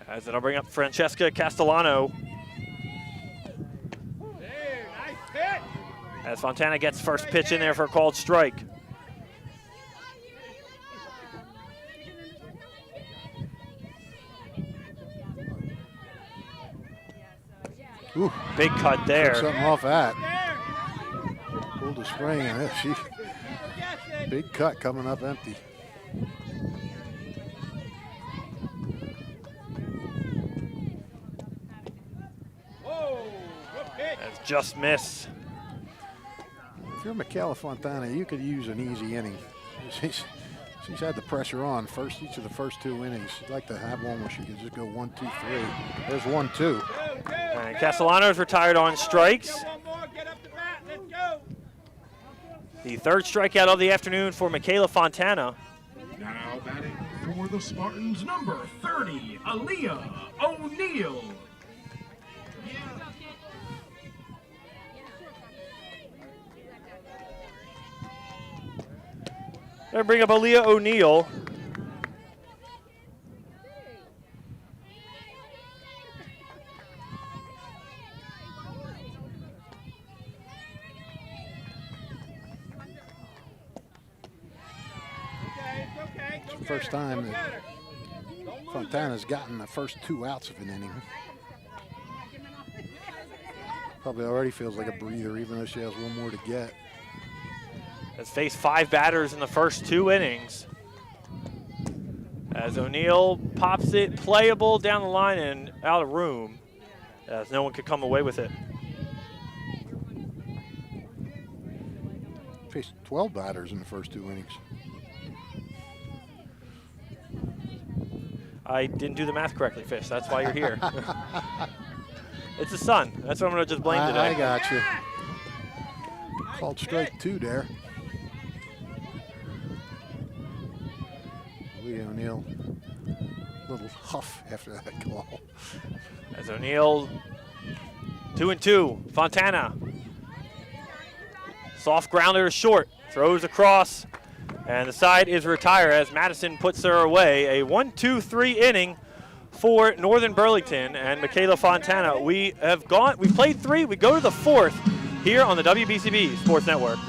As it'll bring up Francesca Castellano. As Fontana gets first pitch in there for a called strike. Ooh, big cut there. Took something off that. Pulled the spring, and big cut coming up empty. That's just missed. If you're Michaela Fontana, you could use an easy inning. She's had the pressure on each of the first 2 innings. She'd like to have one where she could just go 1, 2, 3. There's 1, 2. And Castellano's retired on strikes. The third strikeout of the afternoon for Michaela Fontana. Now batting for the Spartans, number 30, Aaliyah O'Neill. They bring up Aaliyah O'Neill. It's the first time that Fontana's gotten the first 2 outs of an inning. Probably already feels like a breather, even though she has 1 more to get. Has faced 5 batters in the first 2 innings. As O'Neill pops it playable down the line and out of room, as no one could come away with it. Faced 12 batters in the first 2 innings. I didn't do the math correctly, Fish. That's why you're here. It's the sun. That's what I'm going to just blame today. I got you. Called strike 2 there. Lee O'Neill, little huff after that call. As O'Neill, 2-2. Fontana. Soft grounder short, throws across, and the side is retired as Madison puts her away. A 1-2-3 inning for Northern Burlington and Michaela Fontana. We've played 3, we go to the 4th here on the WBCB Sports Network.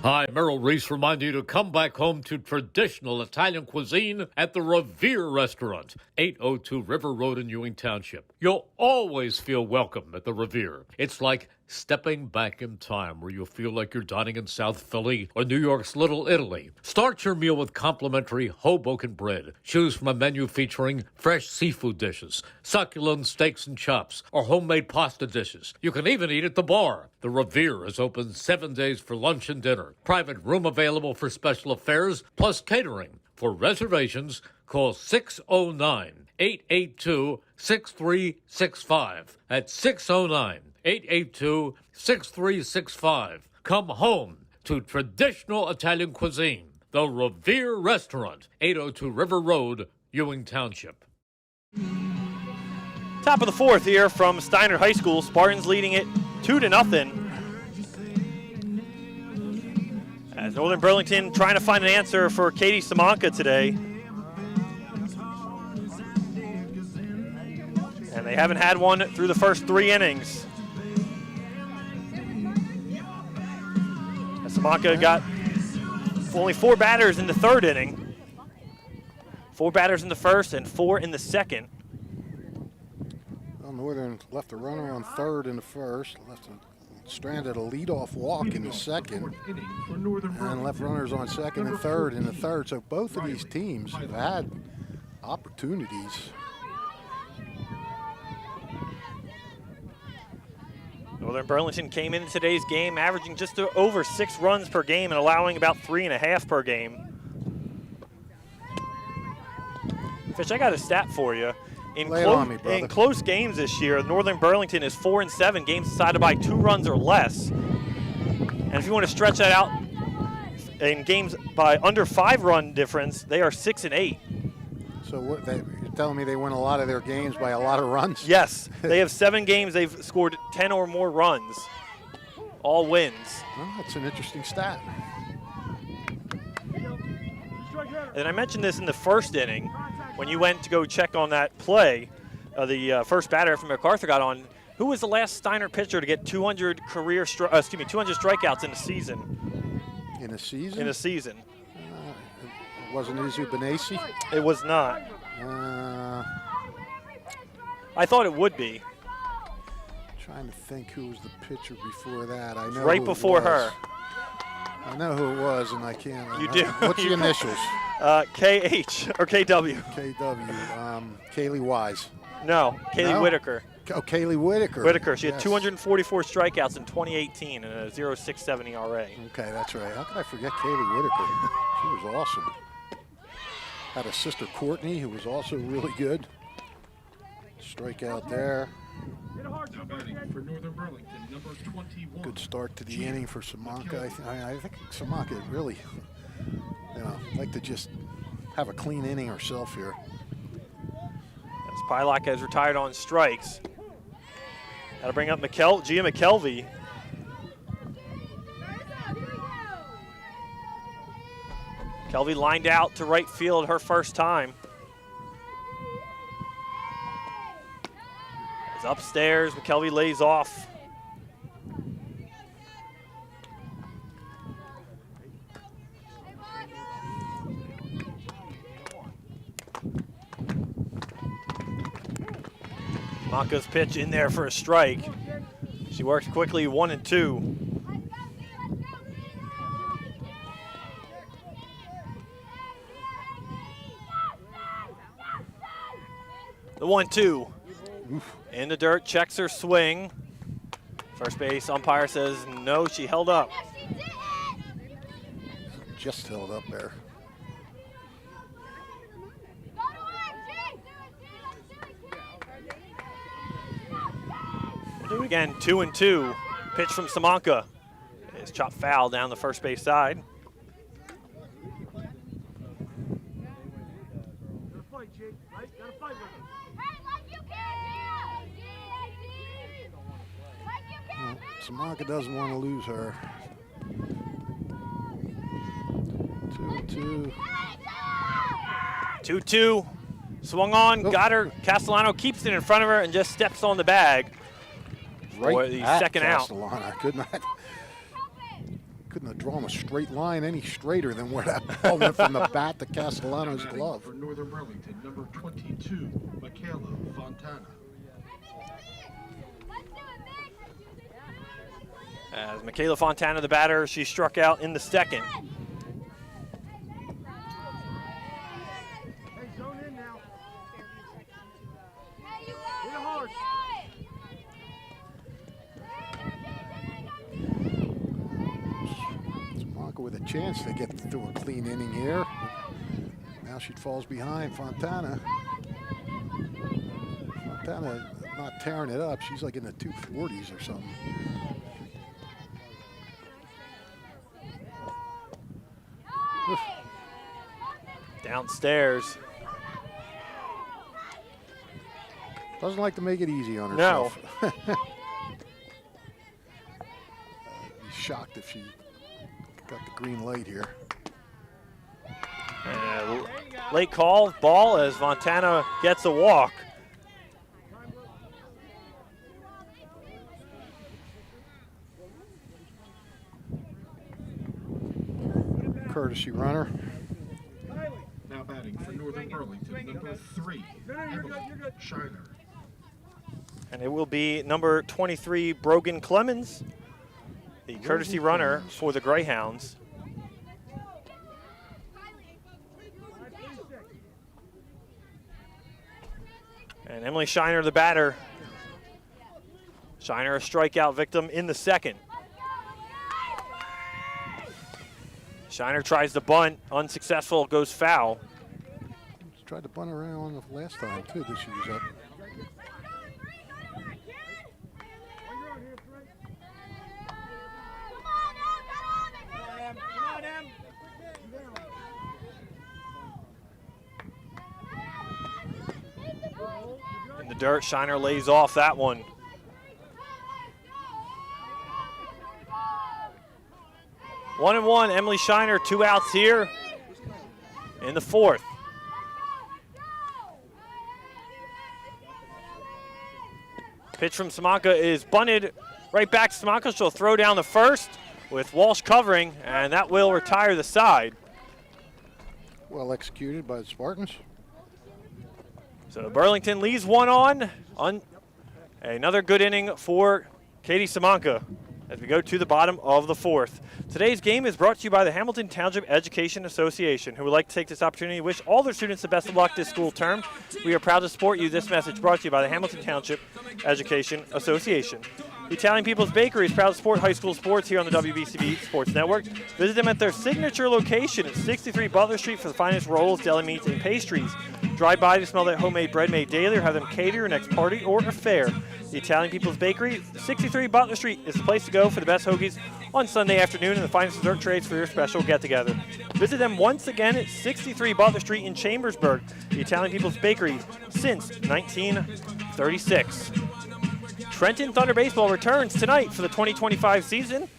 Hi, Merrill Reese reminding you to come back home to traditional Italian cuisine at the Revere Restaurant, 802 River Road in Ewing Township. You'll always feel welcome at the Revere. It's like stepping back in time where you'll feel like you're dining in South Philly or New York's Little Italy. Start your meal with complimentary Hoboken bread. Choose from a menu featuring fresh seafood dishes, succulent steaks and chops, or homemade pasta dishes. You can even eat at the bar. The Revere is open 7 days for lunch and dinner. Private room available for special affairs, plus catering. For reservations, call 609-882-6365. That's 609-882-6365. Come home to traditional Italian cuisine. The Revere Restaurant, 802 River Road, Ewing Township. Top of the 4th here from Steinert High School. Spartans leading it 2-0. As Northern Burlington trying to find an answer for Katie Samanka today. And they haven't had one through the first 3 innings. As Samanka got only 4 batters in the 3rd inning. 4 batters in the 1st and 4 in the 2nd. Well, Northern left a runner on 3rd in the 1st, stranded a leadoff walk in the 2nd, and left runners on 2nd and 3rd in the 3rd. So both of these teams have had opportunities. Northern Burlington came into today's game averaging just over 6 runs per game and allowing about 3.5 per game. Fish, I got a stat for you. In close games this year, Northern Burlington is 4-7, games decided by 2 runs or less. And if you want to stretch that out, in games by under 5-run difference, they are 6-8. So what, you're telling me they win a lot of their games by a lot of runs? Yes, they have 7 games they've scored 10 or more runs, all wins. Well, that's an interesting stat. And I mentioned this in the 1st inning when you went to go check on that play. The first batter from MacArthur got on. Who was the last Steinert pitcher to get 200 strikeouts in a season? In a season? In a season. It wasn't Izu Benassi? It was not. I thought it would be. Trying to think who was the pitcher before that. I know right before her. I know who it was, and I can't. You do. What's the initials? KH or KW. KW. Kaylee Wise. No, Kaylee Whitaker. Oh, Kaylee Whitaker. Whitaker. She had 244 strikeouts in 2018 and a 0.67 ERA. Okay, that's right. How could I forget Kaylee Whitaker? She was awesome. Had a sister, Courtney, who was also really good. Strikeout there. For Northern Burlington, number 21. Good start to the inning for Samanka. I think Samanka really, like to just have a clean inning herself here. As Pilak has retired on strikes. Got to bring up Gia McKelvey. McKelvey lined out to right field her first time. Is upstairs, McKelvey lays off. Maka's pitch in there for a strike. She works quickly, 1-2. The 1-2. In the dirt, checks her swing. First base umpire says no, she held up. Just held up there. We'll do it again, 2-2. Pitch from Samanka. It's chopped foul down the first base side. Samanka doesn't want to lose her. 2-2. 2-2. Swung on, got her. Castellano keeps it in front of her and just steps on the bag for the second out. Castellano couldn't have drawn a straight line any straighter than where that ball went from the bat to Castellano's glove. For Northern Burlington, number 22, Michaela Fontana. As Michaela Fontana, the batter, she struck out in the second. With a chance to get through a clean inning here. Now she falls behind Fontana. Fontana not tearing it up. She's like in the 240s or something. Oof. Downstairs. Doesn't like to make it easy on herself. No. Be shocked if she got the green light here. Late call, ball as Fontana gets a walk. Courtesy runner. Now batting for Northern Burlington, number 3, Emily Shiner. And it will be number 23, Brogan Clemens, the courtesy runner for the Greyhounds. And Emily Shiner, the batter. Shiner, a strikeout victim in the second. Shiner tries to bunt, unsuccessful, goes foul. She tried to bunt around the last time too that she was up. In the dirt, Shiner lays off that one. One and one, Emily Shiner, 2 outs here in the fourth. Pitch from Samanka is bunted right back to Samanka. She'll throw down the first with Walsh covering, and that will retire the side. Well executed by the Spartans. So Burlington leaves one on another good inning for Katie Samanka as we go to the bottom of the fourth. Today's game is brought to you by the Hamilton Township Education Association, who would like to take this opportunity to wish all their students the best of luck this school term. We are proud to support you. This message brought to you by the Hamilton Township Education Association. The Italian People's Bakery is proud to support high school sports here on the WBCB Sports Network. Visit them at their signature location at 63 Butler Street for the finest rolls, deli meats, and pastries. Drive by to smell that homemade bread made daily or have them cater your next party or affair. The Italian People's Bakery, 63 Butler Street, is the place to go for the best hoagies on Sunday afternoon and the finest dessert trays for your special get-together. Visit them once again at 63 Butler Street in Chambersburg. The Italian People's Bakery since 1936. Trenton Thunder Baseball returns tonight for the 2025 season.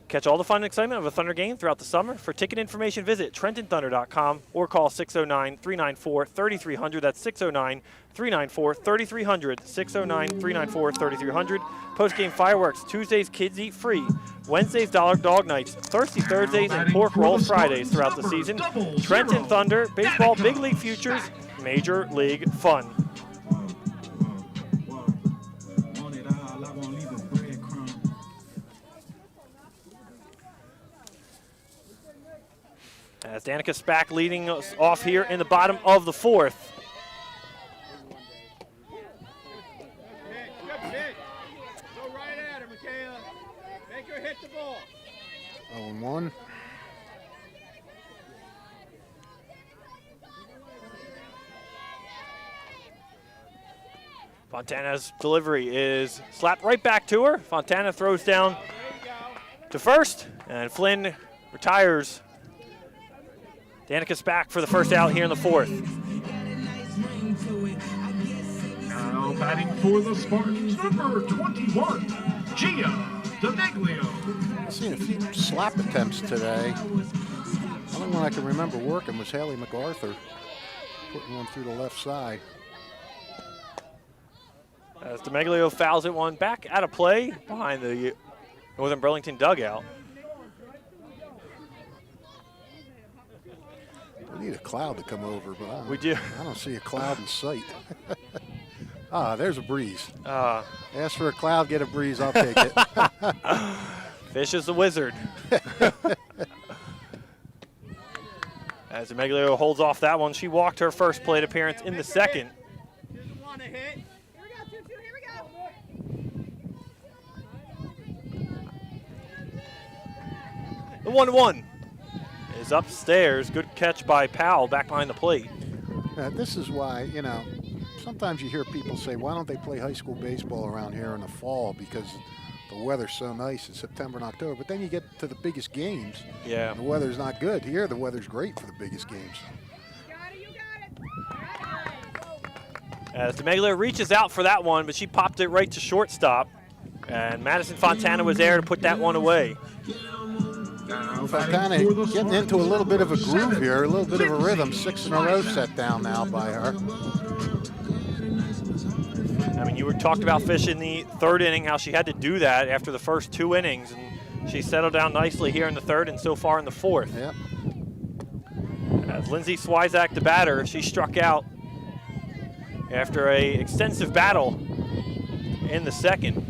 Catch all the fun and excitement of a Thunder game throughout the summer. For ticket information, visit trentonthunder.com or call 609-394-3300. That's 609-394-3300. 609-394-3300. Post-game fireworks. Tuesdays, kids eat free. Wednesdays, dollar dog nights. Thirsty Thursdays, and pork roll Fridays throughout the season. Trenton Thunder Baseball, Big League Futures, Major League Fun. As Danica Spack leading us off here in the bottom of the fourth. Good pitch. Go right at her, Michaela. Make her hit the ball. 0-1. Fontana's delivery is slapped right back to her. Fontana throws down to first, and Flynn retires. Danica's back for the first out here in the fourth. Now batting for the Spartans, number 21, Gia DeMeglio. I've seen a few slap attempts today. The only one I can remember working was Haley MacArthur putting one through the left side. As DeMeglio fouls it one back out of play behind the Northern Burlington dugout. We need a cloud to come over, but We do. I don't see a cloud in sight. There's a breeze. Ask for a cloud, get a breeze, I'll take it. Fish is the wizard. As DeMeglio holds off that one, she walked her first plate appearance in the second. Want to hit? The 1-1 is upstairs. Good catch by Powell back behind the plate. This is why, sometimes you hear people say, why don't they play high school baseball around here in the fall, because the weather's so nice in September and October. But then you get to the biggest games, Yeah. and the weather's not good. Here, the weather's great for the biggest games. As DeMeglio reaches out for that one, but she popped it right to shortstop. And Madison Fontana was there to put that one away. Now Fontana batting for the getting into a Spartans, little bit of a number groove here, a little bit of a rhythm. Lindsay 6 in a row Swisek. set down now by her. I mean, you were talked about Fish in the third inning, how she had to do that after the first 2 innings. And she settled down nicely here in the third and so far in the fourth. Yep. As Lindsay Swisek, the batter, she struck out after a extensive battle in the second.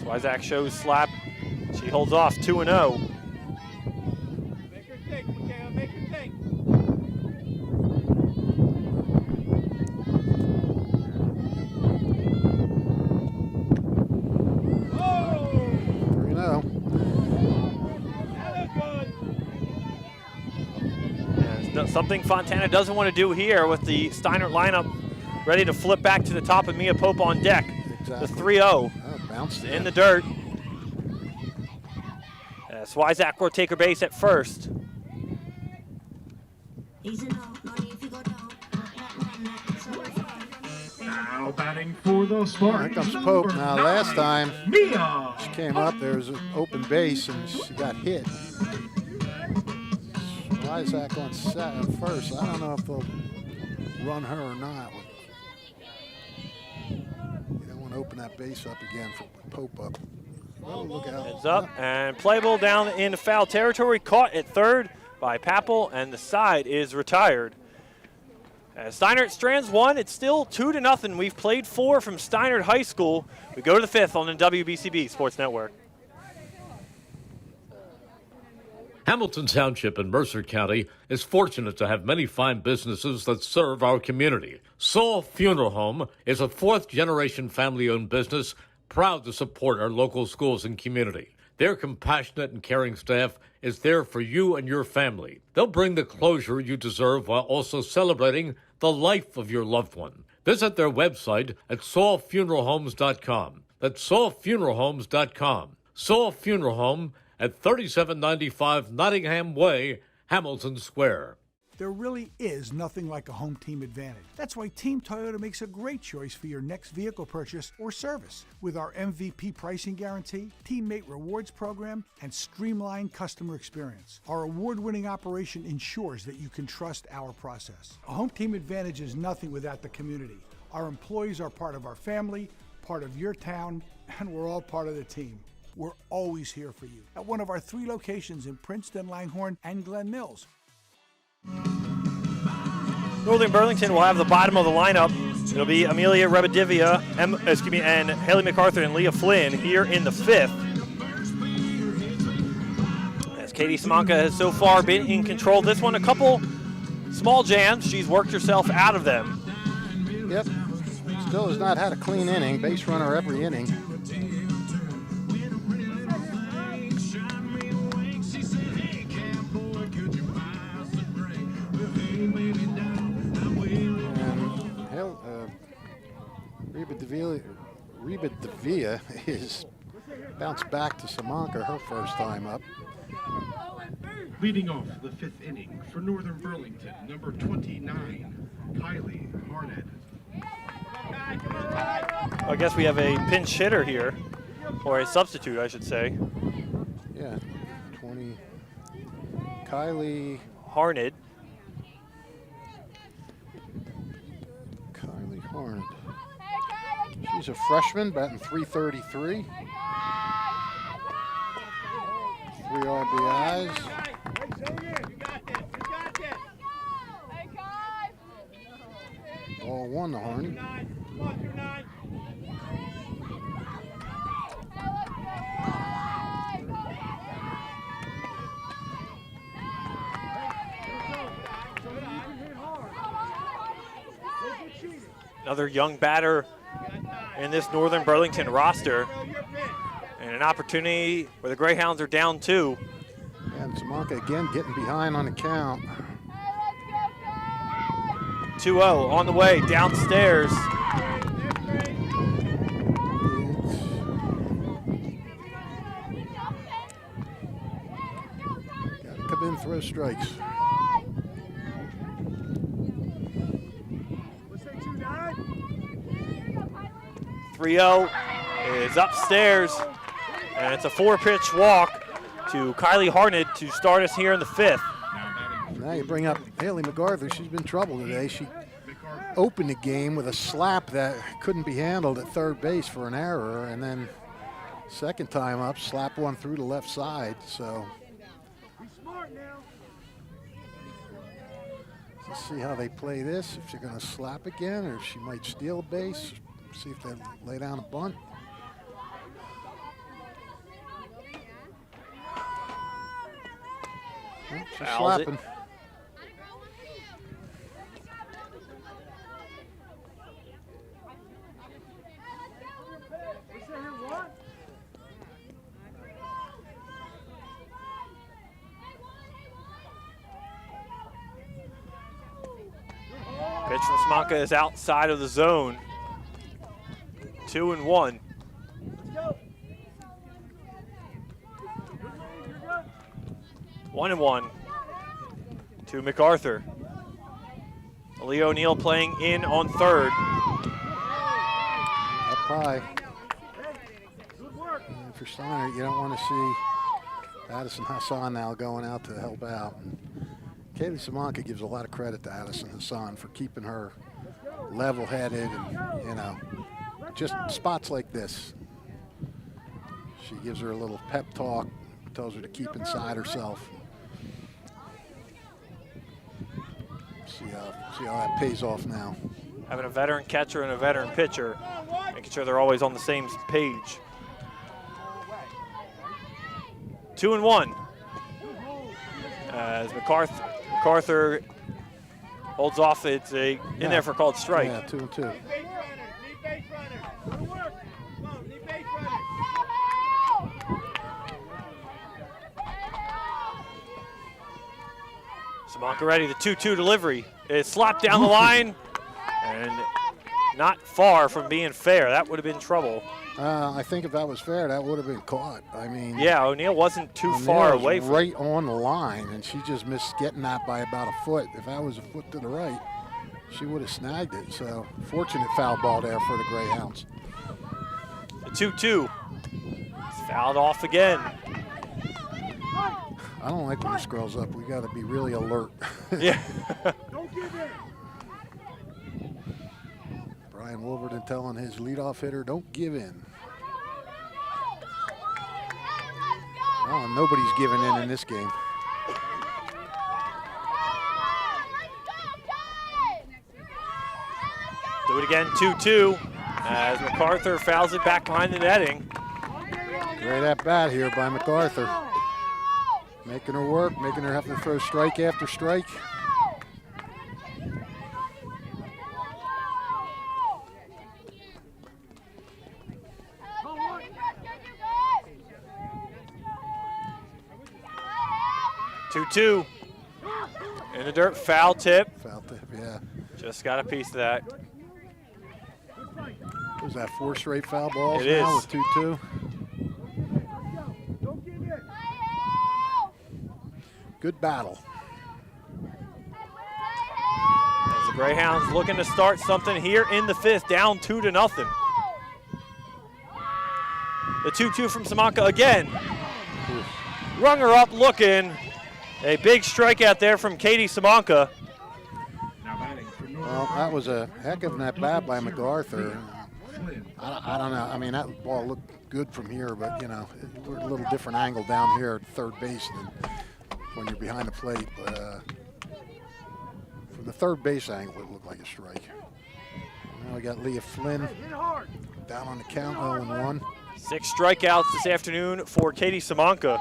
Swisek shows slap. She holds off 2-0. Make her think, Michaela, make her think. Oh! 3-0. That is good. And something Fontana doesn't want to do here with the Steinert lineup ready to flip back to the top and Mia Pope on deck. Exactly. The 3-0 Oh, bounced in the dirt. Swisek will take her base at first. Now batting for the Spartans, Here comes Pope. number Now, 9, last time Mia. she came up, there was an open base, and she got hit. Isaac on first. I don't know if they'll run her or not. You don't want to open that base up again for Pope up. Oh, look out. Heads up and playable down in foul territory. Caught at third by Papple, and the side is retired. As Steinert strands one, it's still 2-0. We've played 4 from Steinert High School. We go to the 5th on the WBCB Sports Network. Hamilton Township in Mercer County is fortunate to have many fine businesses that serve our community. Saul Funeral Home is a 4th-generation family-owned business proud to support our local schools and community. Their compassionate and caring staff is there for you and your family. They'll bring the closure you deserve while also celebrating the life of your loved one. Visit their website at saulfuneralhomes.com. That's saulfuneralhomes.com. Saul Funeral Home at 3795 Nottingham Way, Hamilton Square. There really is nothing like a home team advantage. That's why Team Toyota makes a great choice for your next vehicle purchase or service. With our MVP pricing guarantee, teammate rewards program, and streamlined customer experience, our award-winning operation ensures that you can trust our process. A home team advantage is nothing without the community. Our employees are part of our family, part of your town, and we're all part of the team. We're always here for you at one of our 3 locations in Princeton, Langhorne, and Glen Mills. Northern Burlington will have the bottom of the lineup. It'll be Amelia Rebedivia, and Haley MacArthur and Leah Flynn here in the 5th. As Katie Simonka has so far been in control of this one, a couple small jams. She's worked herself out of them. Yep. Still has not had a clean inning. Base runner every inning. David Davia is bounced back to Samanka her first time up. Leading off the 5th inning for Northern Burlington, number 29, Kylie Harnett. I guess we have a pinch hitter here, or a substitute, I should say. Yeah, 20. Kylie Harned. Harned. She's a freshman, batting .333. 3 RBIs. Ball 1 to Harned. Another young batter in this Northern Burlington roster. And an opportunity where the Greyhounds are down 2. And Samanka again getting behind on the count. 2-0 on the way downstairs. Got to come in, throw strikes. Is upstairs, and it's a 4-pitch walk to Kylie Harned to start us here in the 5th. Now you bring up Haley MacArthur. She's been trouble today. She opened the game with a slap that couldn't be handled at third base for an error, and then second time up, slap one through the left side. So let's see how they play this. If she's going to slap again, or if she might steal a base. See if they lay down a bunt. Oh, she's slapping. Pitch from Samanka is outside of the zone. 2-1. One and 1 to MacArthur. Lee O'Neill playing in on third. Up high. And for Steinert, you don't want to see Addison Hassan now going out to help out. Kaylee Samanka gives a lot of credit to Addison Hassan for keeping her level-headed and, you know, just spots like this. She gives her a little pep talk, tells her to keep inside herself. See how that pays off now. Having a veteran catcher and a veteran pitcher, making sure they're always on the same page. 2-1. As MacArthur holds off, it's in there for called strike. Yeah, 2-2. Samanka ready, the 2-2 delivery is slapped down the line and not far from being fair. That would have been trouble. I think if that was fair, that would have been caught. I mean, yeah, O'Neill wasn't too far away from right on the line, and she just missed getting that by about a foot. If that was a foot to the right, she would have snagged it. So fortunate foul ball there for the Greyhounds. The 2-2. It's fouled off again. I don't like when this girl's up. We got to be really alert. Yeah. Don't give in. Brian Wolverton telling his leadoff hitter, don't give in. Oh, nobody's giving in this game. Do it again, 2-2, as MacArthur fouls it back behind the netting. Great at bat here by MacArthur. Making her work, making her have to throw strike after strike. Two in the dirt, foul tip. Foul tip, yeah. Just got a piece of that. Was that 4 straight foul balls It now is. with 2-2? Good battle. As the Greyhounds looking to start something here in the 5th, down 2-0. The 2-2 from Samaka again. Rung her up looking. A big strikeout there from Katie Samanka. Now batting for Northern Well, that was a heck of an at-bat by MacArthur. Flynn. I don't know. I mean, that ball looked good from here, but, you know, we're a little different angle down here at third base than when you're behind the plate. But from the third base angle, it looked like a strike. Now we got Leah Flynn down on the count, 0-1. 6 strikeouts this afternoon for Katie Samanka.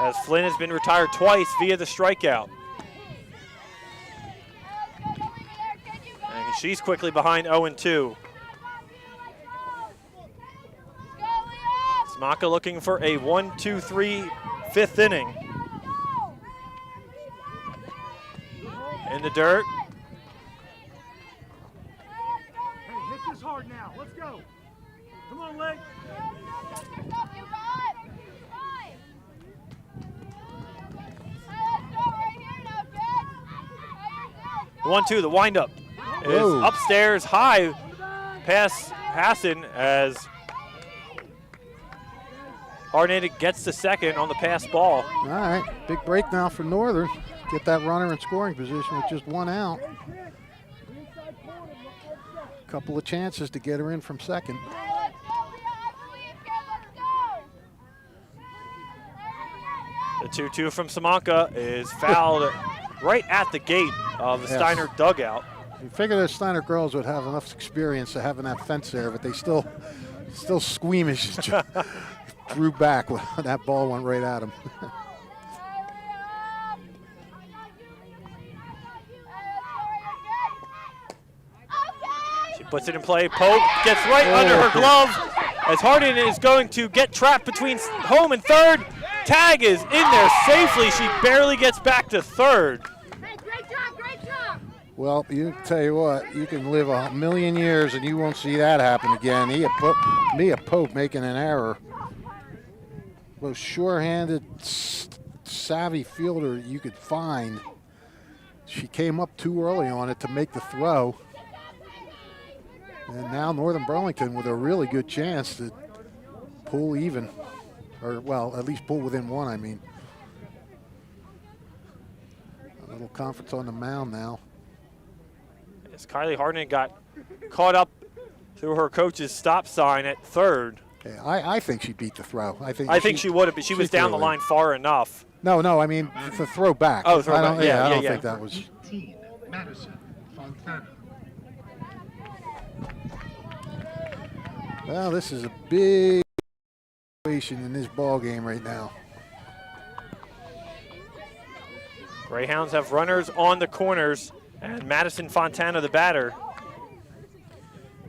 As Flynn has been retired twice via the strikeout. And she's quickly behind 0-2. Samanka looking for a 1-2-3 5th inning. In the dirt. Hey, hit this hard now. Let's go. Come on, leg. 1-2, the windup is Whoa. upstairs high pass Hassan as Hardnett gets the second on the pass ball. All right, big break now for Northern. Get that runner in scoring position with just 1 out. Couple of chances to get her in from second. The 2-2 from Samanka is fouled right at the gate of the Yes. Steinert dugout. You figure the Steinert girls would have enough experience of having that fence there, but they still squeamish. Drew back when that ball went right at him. She puts it in play. Pope gets right under her glove as Hardin is going to get trapped between home and third. Tag is in there safely. She barely gets back to third. Hey, great job, great job. Well, you tell you what, you can live 1,000,000 years and you won't see that happen again. Mia Pope making an error. Most sure-handed, savvy fielder you could find. She came up too early on it to make the throw. And now Northern Burlington with a really good chance to pull even. Or, well, at least pull within 1, I mean. A little conference on the mound now. As Kylie Hardin got caught up through her coach's stop sign at third. Yeah, I think she beat the throw. I think she would have, but she was down the line far enough. No, I mean the throw back. Oh, throw back. I don't think that was. 18, Madison Fontana. Well, this is a big situation in this ball game right now. Greyhounds have runners on the corners, and Madison Fontana, the batter.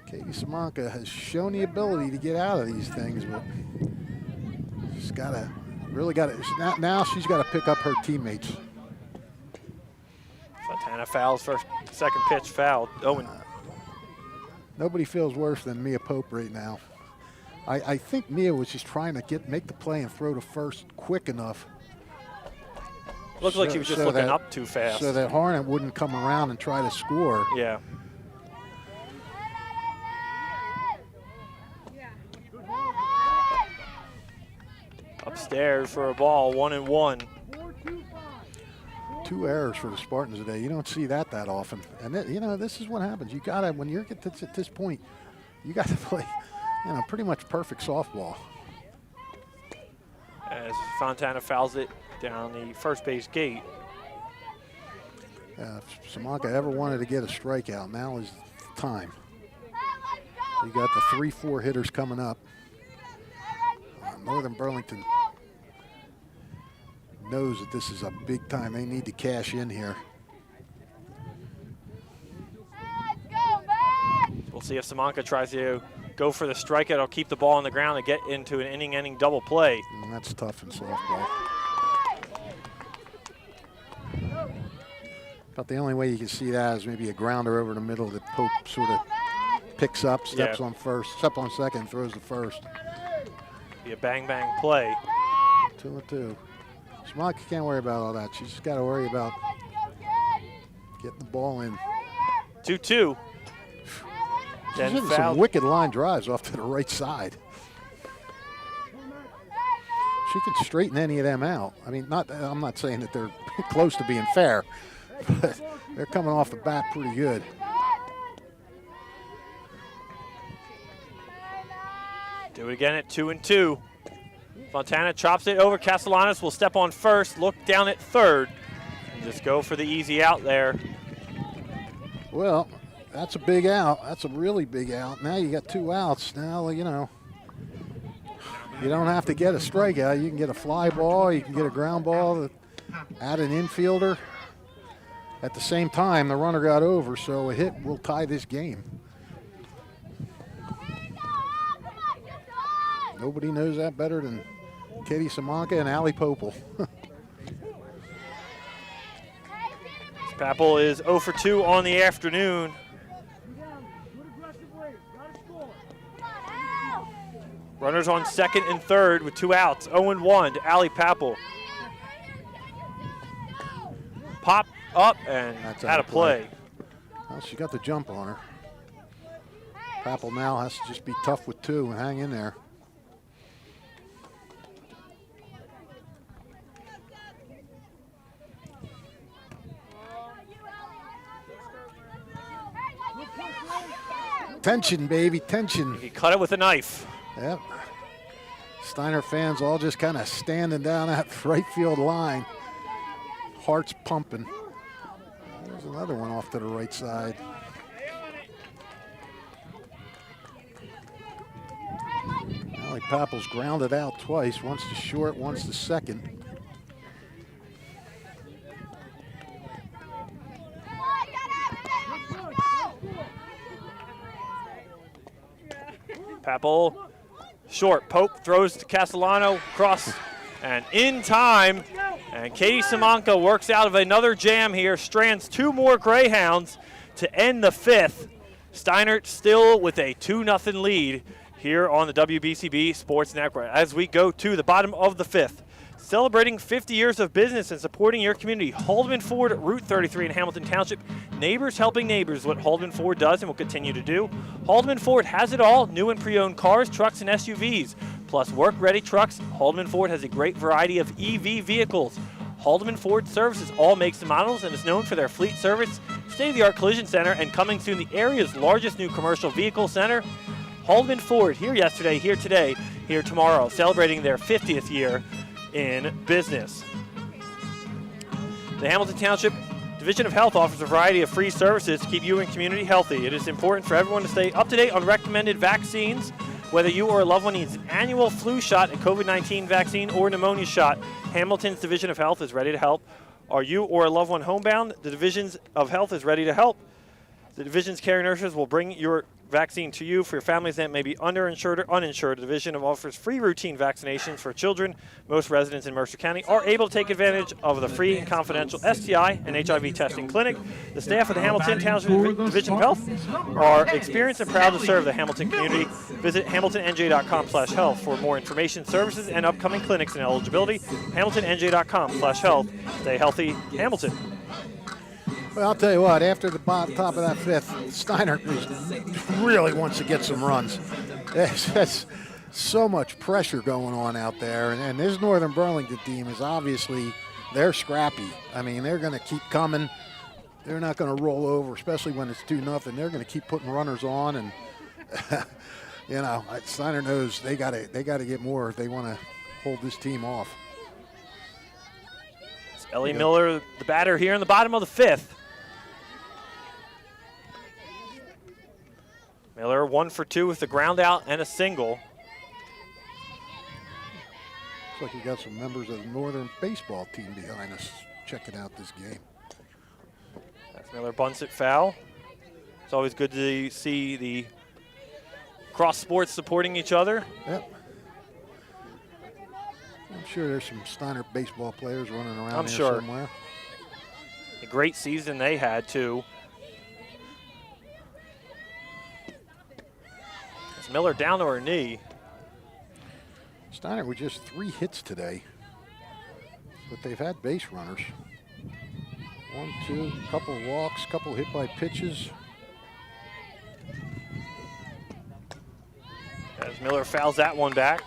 Katie Samanka has shown the ability to get out of these things, but she's now she's got to pick up her teammates. Fontana fouls first, second pitch fouled. Owen. Nobody feels worse than Mia Pope right now. I think Mia was just trying to make the play and throw to first quick enough. Looked like she was just looking up too fast. So that Harnett wouldn't come around and try to score. Yeah. Upstairs for a ball, 1-1. 2 errors for the Spartans today. You don't see that often. And this is what happens. You gotta, when you're at this point, you got to play, pretty much perfect softball. As Fontana fouls it down the first base gate. If Samanka ever wanted to get a strikeout, now is the time. You got the 3-4 hitters coming up. Northern Burlington knows that this is a big time. They need to cash in here. We'll see if Samanka tries to go for the strikeout or keep the ball on the ground and get into an inning-ending double play. And that's tough in softball. About the only way you can see that is maybe a grounder over the middle that Pope sort of picks up, steps on second, throws the first. Be a bang-bang play. 2-2. Schmuck can't worry about all that. She's just got to worry about getting the ball in. 2-2. She's hitting some wicked line drives off to the right side. She can straighten any of them out. I mean, I'm not saying that they're close to being fair, but they're coming off the bat pretty good. Do it again at 2-2. Fontana chops it over. Castellanos will step on first, look down at third, and just go for the easy out there. Well, that's a big out. That's a really big out. Now you got 2 outs. Now, you know, you don't have to get a strikeout. You can get a fly ball. You can get a ground ball. Add an infielder. At the same time, the runner got over, so a hit will tie this game. Nobody knows that better than Katie Simonka and Allie Popel. Papel is 0 for 2 on the afternoon. Runners on second and third with 2 outs. 0-1 to Allie Papel. Pop up and out of play. Well, she got the jump on her. Papel now has to just be tough with 2 and hang in there. Tension, baby, tension. He cut it with a knife. Yep. Steiner fans all just kind of standing down that right field line. Hearts pumping. There's another one off to the right side. Allie Papel's grounded out twice, once to short, once to second. Papel short. Pope throws to Castellano, cross, and in time. And Katie Simonka works out of another jam here, strands 2 more Greyhounds to end the 5th. Steinert still with a 2-0 lead here on the WBCB Sports Network as we go to the bottom of the 5th. Celebrating 50 years of business and supporting your community, Haldeman Ford, Route 33 in Hamilton Township. Neighbors helping neighbors, what Haldeman Ford does and will continue to do. Haldeman Ford has it all, new and pre-owned cars, trucks, and SUVs, plus work-ready trucks. Haldeman Ford has a great variety of EV vehicles. Haldeman Ford services all makes and models and is known for their fleet service, state-of-the-art collision center, and coming soon the area's largest new commercial vehicle center. Haldeman Ford, here yesterday, here today, here tomorrow, celebrating their 50th year in business. The Hamilton Township Division of Health offers a variety of free services to keep you and community healthy. It is important for everyone to stay up to date on recommended vaccines. Whether you or a loved one needs an annual flu shot, a COVID-19 vaccine, or pneumonia shot, Hamilton's Division of Health is ready to help. Are you or a loved one homebound? The Divisions of Health is ready to help. The Division's care nurses will bring your vaccine to you. For your families that may be underinsured or uninsured, the Division offers free routine vaccinations for children. Most residents in Mercer County are able to take advantage of the free and confidential STI and HIV testing clinic. The staff of the Hamilton Township Division of Health are experienced and proud to serve the Hamilton community. Visit hamiltonnj.com/health for more information, services, and upcoming clinics and eligibility. hamiltonnj.com/health. Stay healthy, Hamilton. Well, I'll tell you what, after the top of that 5th, Steiner really wants to get some runs. There's so much pressure going on out there, and this Northern Burlington team is obviously, they're scrappy. I mean, they're going to keep coming. They're not going to roll over, especially when it's 2-0. They're going to keep putting runners on, and you know, Steiner knows they got to get more if they want to hold this team off. It's Ellie Miller, the batter here in the bottom of the 5th. Miller 1 for 2 with the ground out and a single. Looks like you got some members of the Northern baseball team behind us checking out this game. That's Miller bunts it foul. It's always good to see the cross sports supporting each other. Yep. I'm sure there's some Steiner baseball players running around I'm there sure. somewhere. A great season they had, too. It's Miller down to her knee. Steinert with just 3 hits today, but they've had base runners. 1, 2, couple walks, couple hit by pitches. As Miller fouls that one back.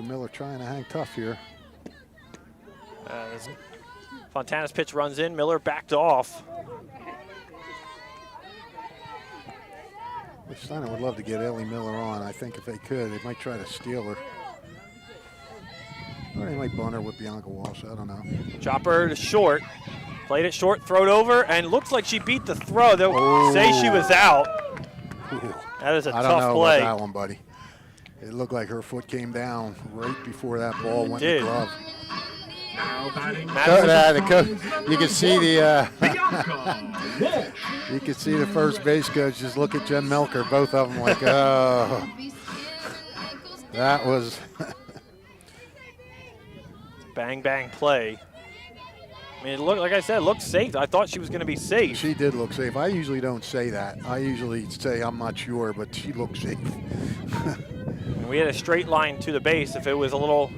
Miller trying to hang tough here. As Fontana's pitch runs in, Miller backed off. Steinert would love to get Ellie Miller on. I think if they could, they might try to steal her. Or they might bunt her with Bianca Walsh. I don't know. Chopper to short. Played it short, throw it over, and looks like she beat the throw. They'll say she was out. Ooh. That is a I tough don't know play. about that one, buddy. It looked like her foot came down right before that ball went in the glove. Now batting. You can see the you can see the first base coach just look at Jen Melker, both of them like, oh, that was bang bang play. I mean, it looked, like I said, it looked safe. I thought she was going to be safe. She did look safe. I usually don't say that. I usually say I'm not sure, but she looked safe. And we had a straight line to the base. If it was a little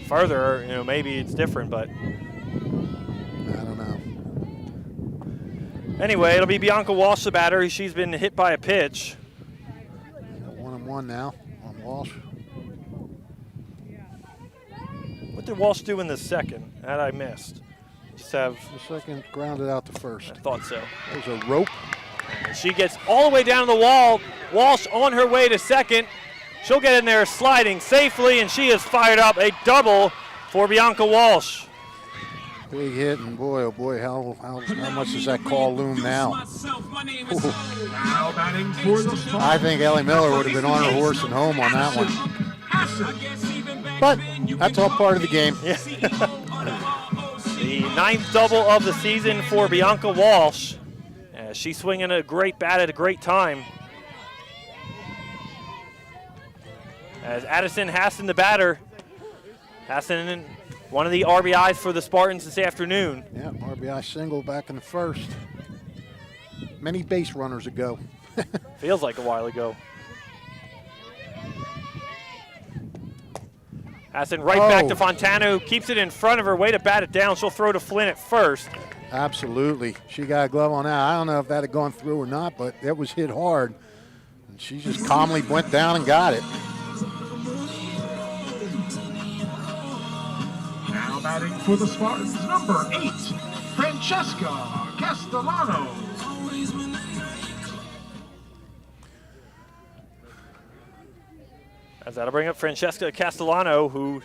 further, you know, maybe it's different, but I don't know. Anyway, it'll be Bianca Walsh, the batter. She's been hit by a pitch. 1-1 now on Walsh. What did Walsh do in the second? That I missed. Just have the second grounded out to first. I thought so. There's a rope. And she gets all the way down to the wall. Walsh on her way to second. She'll get in there sliding safely, and she has fired up a double for Bianca Walsh. Big hit, and boy, oh boy, how much does that call loom now? Now batting for the I think Ellie Miller would have been on her horse and home on that one. But that's all part of the game. Yeah. The 9th double of the season for Bianca Walsh. She's swinging a great bat at a great time. As Addison Hassan, the batter. Hassan, one of the RBIs for the Spartans this afternoon. Yeah, RBI single back in the first. Many base runners ago. Feels like a while ago. Hassan right back to Fontana, who keeps it in front of her. Way to bat it down. She'll throw to Flynn at first. Absolutely. She got a glove on that. I don't know if that had gone through or not, but it was hit hard. And she just calmly went down and got it. Now batting for the Spartans, number 8, Francesca Castellano. As that'll bring up Francesca Castellano, who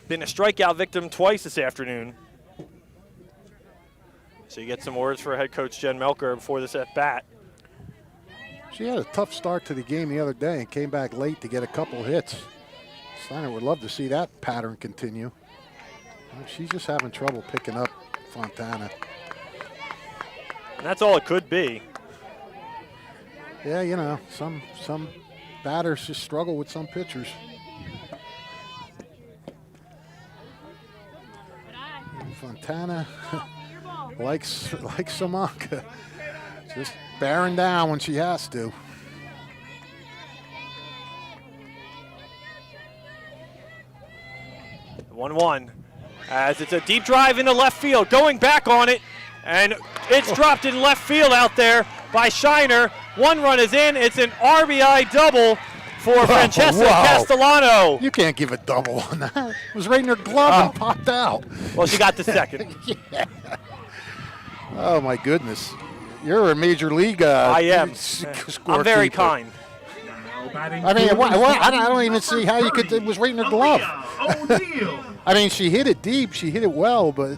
been a strikeout victim twice this afternoon. So you get some words for head coach Jen Melker before this at bat. She had a tough start to the game the other day and came back late to get a couple hits. Steinert would love to see that pattern continue. She's just having trouble picking up Fontana. And that's all it could be. Yeah, you know, some batters just struggle with some pitchers. Fontana, like Samanka, just bearing down when she has to. The 1-1, as it's a deep drive into left field, going back on it, and it's dropped in left field out there by Shiner. One run is in. It's an RBI double for Francesca Castellano. You can't give a double on that. It was right in her glove and popped out. Well, she got the second. Yeah. Oh, my goodness. You're a major league I am. I'm very kind. I mean, I don't even see how you could. It was right in her glove. I mean, she hit it deep. She hit it well, but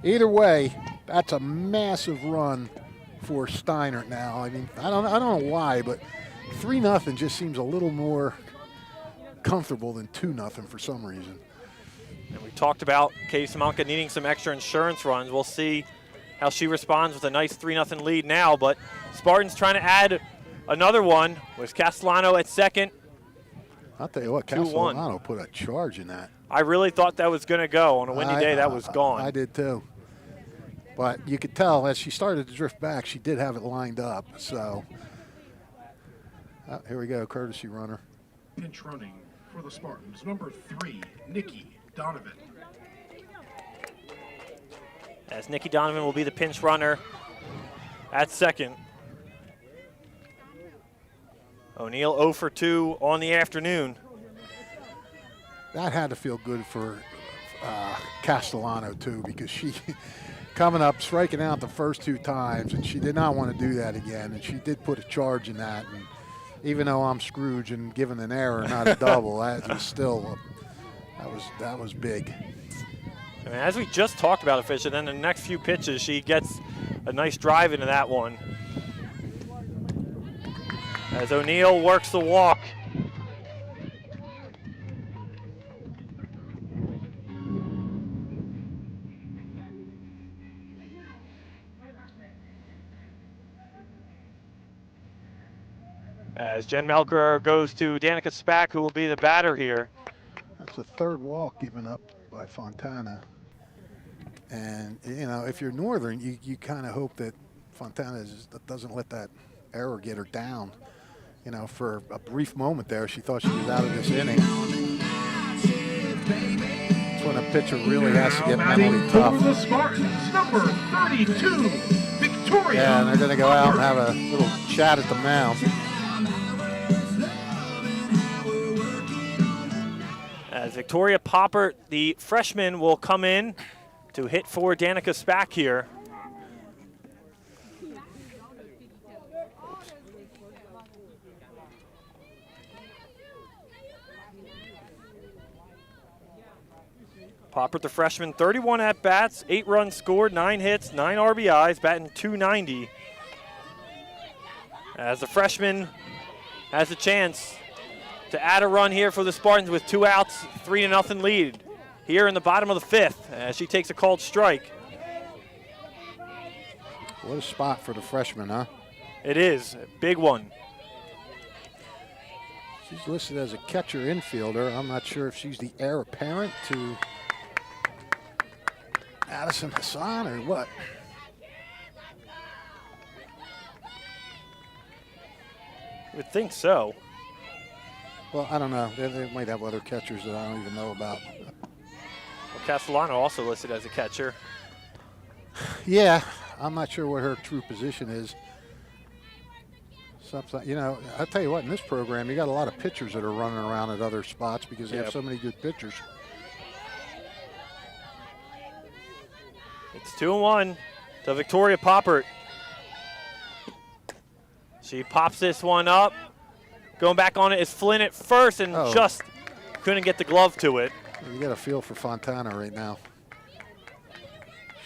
either way, that's a massive run for Steinert now. I mean, I don't know why, but 3-0 just seems a little more comfortable than 2-0 for some reason. And we talked about Katie Simonka needing some extra insurance runs. We'll see how she responds with a nice 3-0 lead now, but Spartans trying to add another one with Castellano at second. I'll tell you what, 2-1. Castellano put a charge in that. I really thought that was going to go. On a windy day, that was gone. I did too. But you could tell as she started to drift back, she did have it lined up. So here we go, courtesy runner. Pinch running for the Spartans, number 3, Nikki Donovan. As Nikki Donovan will be the pinch runner at second. O'Neill 0 for 2 on the afternoon. That had to feel good for Castellano too, because she coming up, striking out the first 2 times, and she did not want to do that again, and she did put a charge in that. And even though I'm Scrooge and given an error, not a double, that was still that was big. I mean, as we just talked about, Fish, and then the next few pitches, she gets a nice drive into that one. As O'Neill works the walk. As Jen Melker goes to Danica Spack, who will be the batter here. That's the 3rd walk given up by Fontana. And, you know, if you're Northern, you kind of hope that Fontana doesn't let that error get her down. You know, for a brief moment there, she thought she was out of this inning. It's when a pitcher really has to get mentally tough. For the Spartans, number 32, Victoria. Yeah, and they're going to go out and have a little chat at the mound. As Victoria Poppert, the freshman, will come in to hit for Danica Spack here. Poppert, the freshman, 31 at-bats, 8 runs scored, 9 hits, 9 RBIs, batting .290. As the freshman has a chance to add a run here for the Spartans with 2 outs, 3-0 lead here in the bottom of the 5th as she takes a called strike. What a spot for the freshman, huh? It is, a big one. She's listed as a catcher infielder. I'm not sure if she's the heir apparent to Addison Hassan or what. I would think so. Well, I don't know. They might have other catchers that I don't even know about. Well, Castellano also listed as a catcher. Yeah, I'm not sure what her true position is. Something, you know, I'll tell you what, in this program, you got a lot of pitchers that are running around at other spots because they have so many good pitchers. It's 2-1 to Victoria Poppert. She pops this one up. Going back on it is Flynn at first and just couldn't get the glove to it. You got a feel for Fontana right now.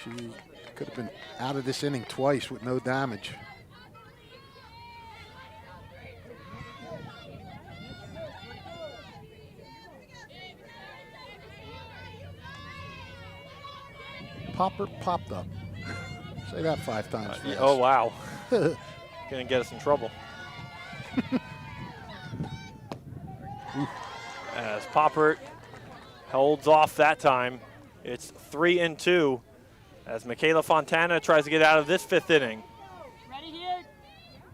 She could have been out of this inning twice with no damage. Popper popped up. Say that 5 times. Fast. Oh, wow. Gonna get us in trouble. As Poppert holds off that time, it's 3-2 as Michaela Fontana tries to get out of this 5th inning. Ready here?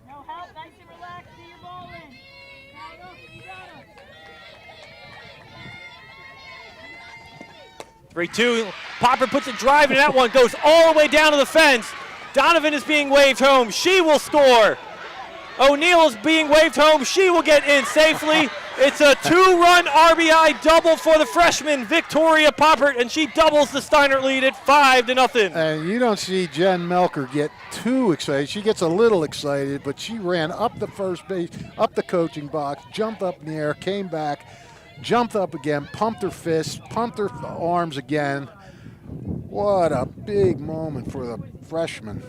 No help, nice and relaxed, get your ball in. You got it. 3-2, Poppert puts a drive and that one goes all the way down to the fence. Donovan is being waved home, she will score. O'Neill is being waved home, she will get in safely. It's a 2-run RBI double for the freshman, Victoria Poppert, and she doubles the Steinert lead at 5-0. And you don't see Jen Melker get too excited. She gets a little excited, but she ran up the first base, up the coaching box, jumped up in the air, came back, jumped up again, pumped her fists, pumped her arms again. What a big moment for the freshman.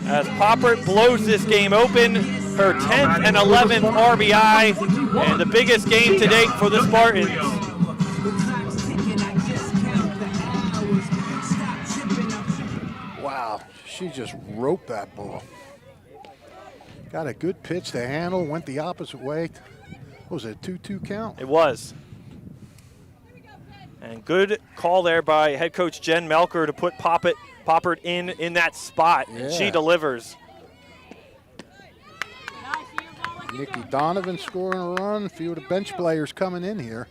As Poppert blows this game open, her 10th and 11th RBI, and the biggest game to date for the Spartans. she just roped that ball. Got a good pitch to handle, went the opposite way. What was it, a 2-2 count? It was. And good call there by head coach Jen Melker to put Poppert in that spot, and she delivers. Nikki Donovan scoring a run, a few of the bench players coming in here.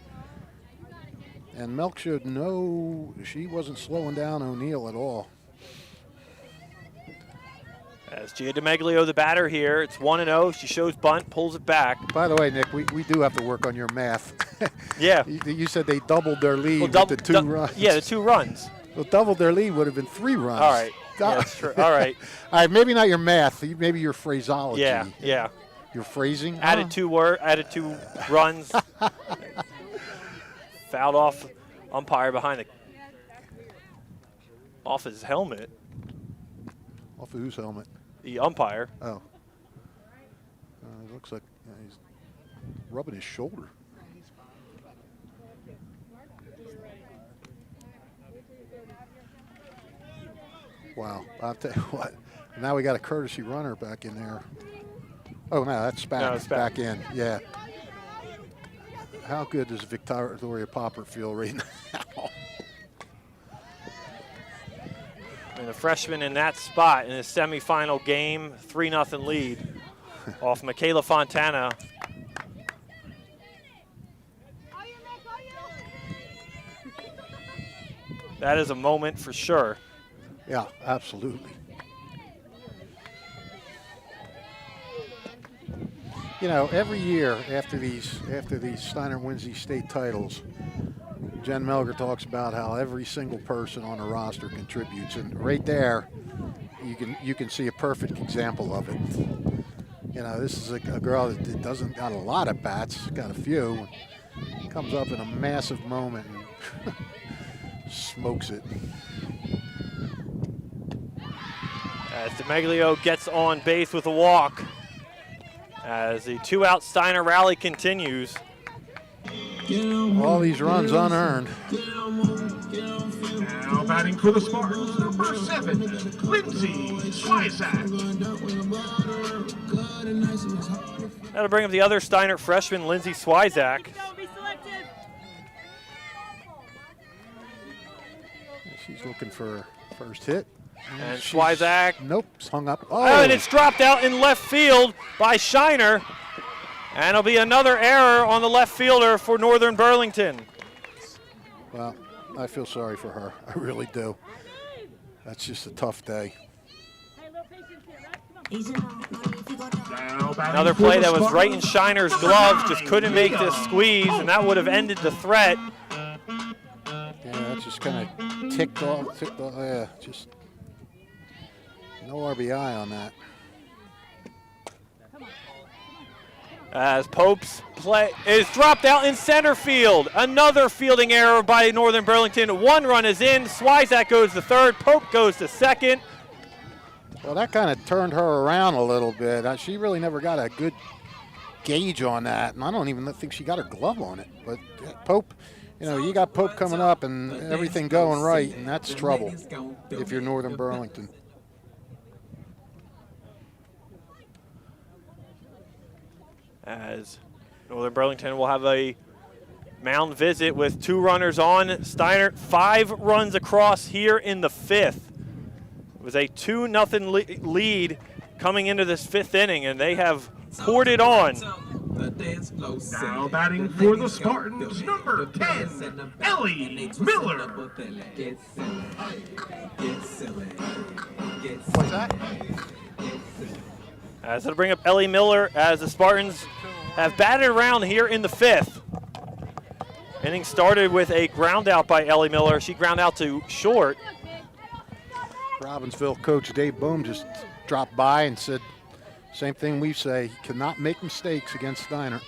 And Melk should know she wasn't slowing down O'Neill at all. As Gia DeMeglio, the batter here, it's 1-0. She shows bunt, pulls it back. By the way, Nick, we do have to work on your math. Yeah. You said they doubled their lead with the 2 runs. Yeah, the 2 runs. Well, doubled their lead would have been 3 runs. All right. Yeah, that's true. All right. All right, maybe not your math, maybe your phraseology. Yeah. Your phrasing. Added 2 runs. Fouled off umpire behind off his helmet. Off of whose helmet? The umpire. Oh. It looks like he's rubbing his shoulder. Wow. I'll tell you what. Now we got a courtesy runner back in there. Oh, no, that's back. No, it's back in. Yeah. How good does Victoria Poppert feel right now? And the freshman in that spot in his semifinal game, 3-0 lead off Michaela Fontana. That is a moment for sure. Yeah, absolutely. You know, every year after these Steinert wins these state titles, Jen Melger talks about how every single person on the roster contributes, and right there, you can see a perfect example of it. You know, this is a girl that doesn't got a lot of bats, got a few, comes up in a massive moment and smokes it. As DeMeglio gets on base with a walk, as the 2-out Steiner rally continues. All these runs unearned. Now batting for the Spartans, number 7, Lindsay Swizak. That'll bring up the other Steinert freshman, Lindsay Swizak. She's looking for her first hit. And Swizak. Nope, hung up. Oh, and it's dropped out in left field by Shiner. And it'll be another error on the left fielder for Northern Burlington. Well, I feel sorry for her. I really do. That's just a tough day. Another play that was right in Shiner's glove, just couldn't make the squeeze, and that would have ended the threat. Yeah, that just kind of ticked off. Yeah, just no RBI on that. As Pope's play is dropped out in center field. Another fielding error by Northern Burlington. 1 run is in. Swizak goes to third. Pope goes to second. Well, that kind of turned her around a little bit. She really never got a good gauge on that, and I don't even think she got her glove on it. But Pope, you know, you got Pope coming up and everything going right, and that's trouble if you're Northern Burlington. As Northern Burlington will have a mound visit with 2 runners on. Steinert 5 runs across here in the 5th. It was a 2-0 lead coming into this 5th inning, and they have poured it on. Now batting for the Spartans, number 10, Ellie Miller. What's that? As it'll bring up Ellie Miller as the Spartans have batted around here in the 5th. Inning started with a ground out by Ellie Miller. She ground out to short. Robbinsville coach Dave Bohm just dropped by and said, same thing we say, he cannot make mistakes against Steinert.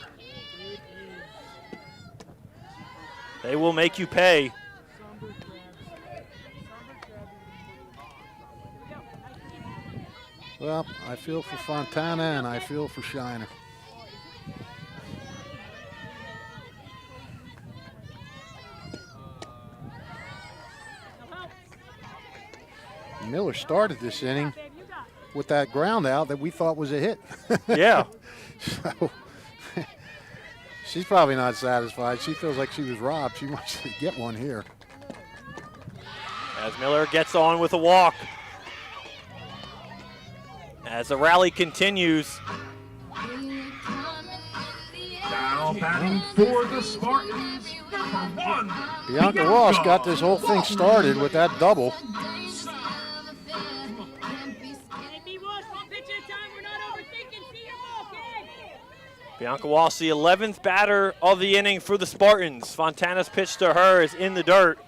They will make you pay. Well, I feel for Fontana and I feel for Shiner. Miller started this inning with that ground out that we thought was a hit. Yeah. So she's probably not satisfied. She feels like she was robbed. She wants to get one here. As Miller gets on with a walk. As the rally continues. Now batting for the Spartans, number 1. Bianca Ross got this whole thing started with that double. Bianca Walsh, the 11th batter of the inning for the Spartans. Fontana's pitch to her is in the dirt.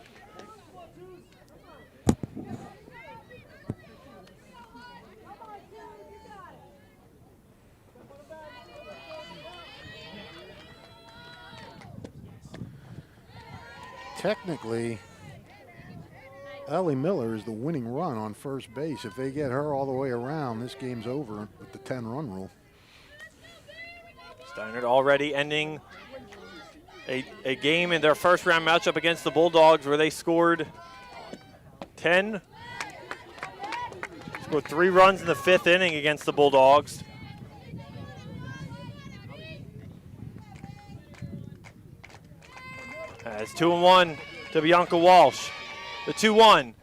Technically, Ellie Miller is the winning run on first base. If they get her all the way around, this game's over with the 10-run rule. Steinert already ending a game in their first round matchup against the Bulldogs where they scored 10. Scored 3 runs in the 5th inning against the Bulldogs. As 2-1 to Bianca Walsh. The 2-1.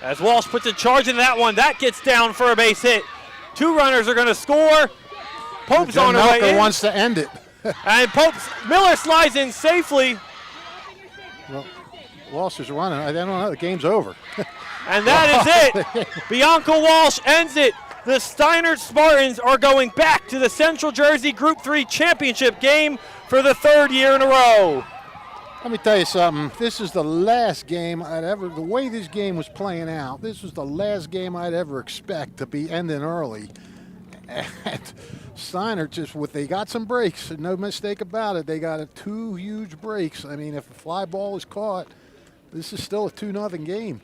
As Walsh puts a charge into that one, that gets down for a base hit. 2 runners are going to score. Pope's on her way in. Wants to end it. And Miller slides in safely. Well, Walsh is running. I don't know. The game's over. And that is it. Bianca Walsh ends it. The Steinert Spartans are going back to the Central Jersey Group 3 championship game for the 3rd year in a row. Let me tell you something. This is the last game the way this game was playing out, this was the last game I'd ever expect to be ending early. And Steinert they got some breaks, no mistake about it. They got 2 huge breaks. I mean, if a fly ball is caught, this is still a 2-0 game.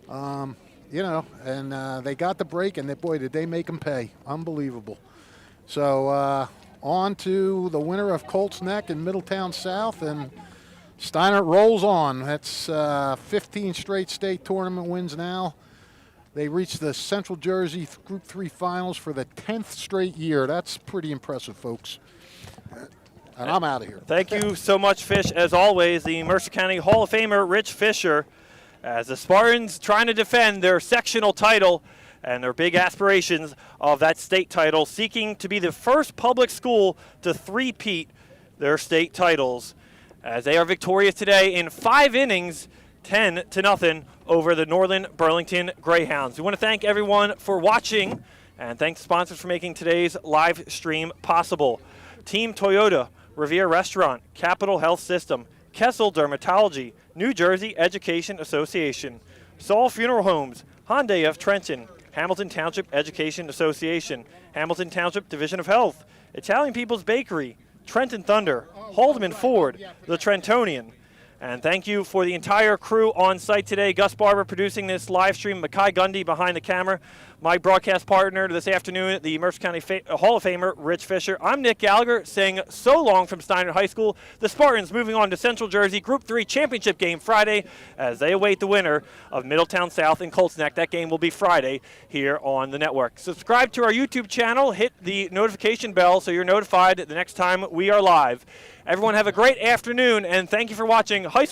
You know, and they got the break, and boy, did they make them pay. Unbelievable. So on to the winner of Colts Neck and Middletown South, and Steinert rolls on. That's 15 straight state tournament wins now. They reached the Central Jersey Group 3 finals for the 10th straight year. That's pretty impressive, folks. And I'm out of here. Thank you so much, Fish. As always, the Mercer County Hall of Famer, Rich Fisher, as the Spartans trying to defend their sectional title and their big aspirations of that state title, seeking to be the first public school to three-peat their state titles, as they are victorious today in 5 innings, 10-0 over the Northern Burlington Greyhounds. We want to thank everyone for watching, and thank the sponsors for making today's live stream possible. Team Toyota, Revere Restaurant, Capital Health System, Kessel Dermatology, New Jersey Education Association, Saul Funeral Homes, Hyundai of Trenton, Hamilton Township Education Association, Hamilton Township Division of Health, Italian People's Bakery, Trenton Thunder, Haldeman Ford, the Trentonian. And thank you for the entire crew on site today. Gus Barber producing this live stream, Makai Gundy behind the camera, my broadcast partner this afternoon, the Mercer County Hall of Famer, Rich Fisher. I'm Nick Gallagher saying so long from Steinert High School. The Spartans moving on to Central Jersey Group 3 championship game Friday as they await the winner of Middletown South and Colts Neck. That game will be Friday here on the network. Subscribe to our YouTube channel. Hit the notification bell so you're notified the next time we are live. Everyone have a great afternoon, and thank you for watching High School